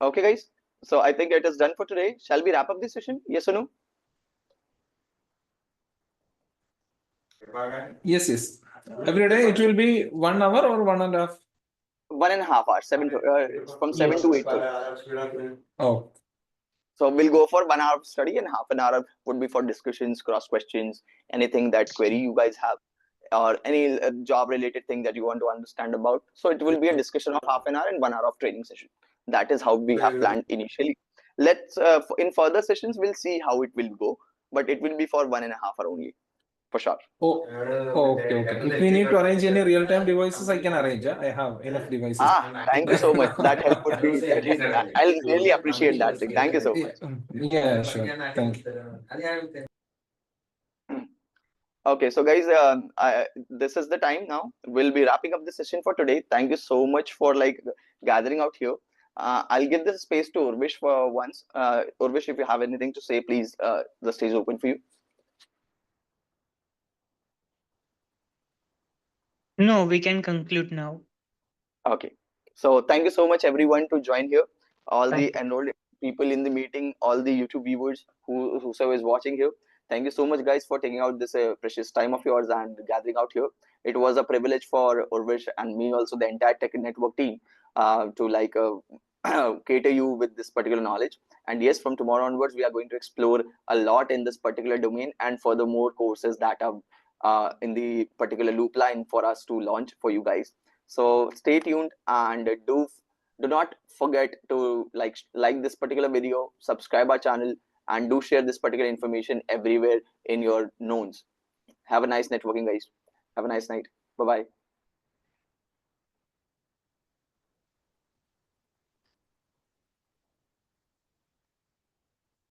Okay, guys. So I think it is done for today. Shall we wrap up this session? Yes or no? Yes, yes. Every day it will be 1 hour or 1.5. 1.5 hours, from 7 to 8:30. Oh. So we'll go for 1 hour of study and half an hour would be for discussions, cross questions, anything that query you guys have, or any job related thing that you want to understand about. So it will be a discussion of half an hour and 1 hour of training session. That is how we have planned initially. Let's in further sessions we'll see how it will go, but it will be for 1.5 hour only, for sure. Oh, okay. If we need to arrange any real-time devices, I can arrange. I have enough devices. Thank you so much. That help would be really, I'll really appreciate that thing. Thank you so much. Yeah, sure. Thank you. Okay, so guys, this is the time now. We'll be wrapping up the session for today. Thank you so much for like gathering out here. I'll give this space to Urvish for once. Urvish, if you have anything to say, please, the stage is open for you. No, we can conclude now. Okay, so thank you so much everyone to join here. All the enrolled people in the meeting, all the YouTube viewers whosoever is watching here. Thank you so much, guys, for taking out this precious time of yours and gathering out here. It was a privilege for Urvish and me, also the entire Tech Network team, to like cater you with this particular knowledge. And yes, from tomorrow onwards, we are going to explore a lot in this particular domain, and furthermore courses that are in the particular loop line for us to launch for you guys. So stay tuned and do not forget to like this particular video, subscribe our channel, and do share this particular information everywhere in your knowns. Have a nice networking, guys. Have a nice night. Bye bye.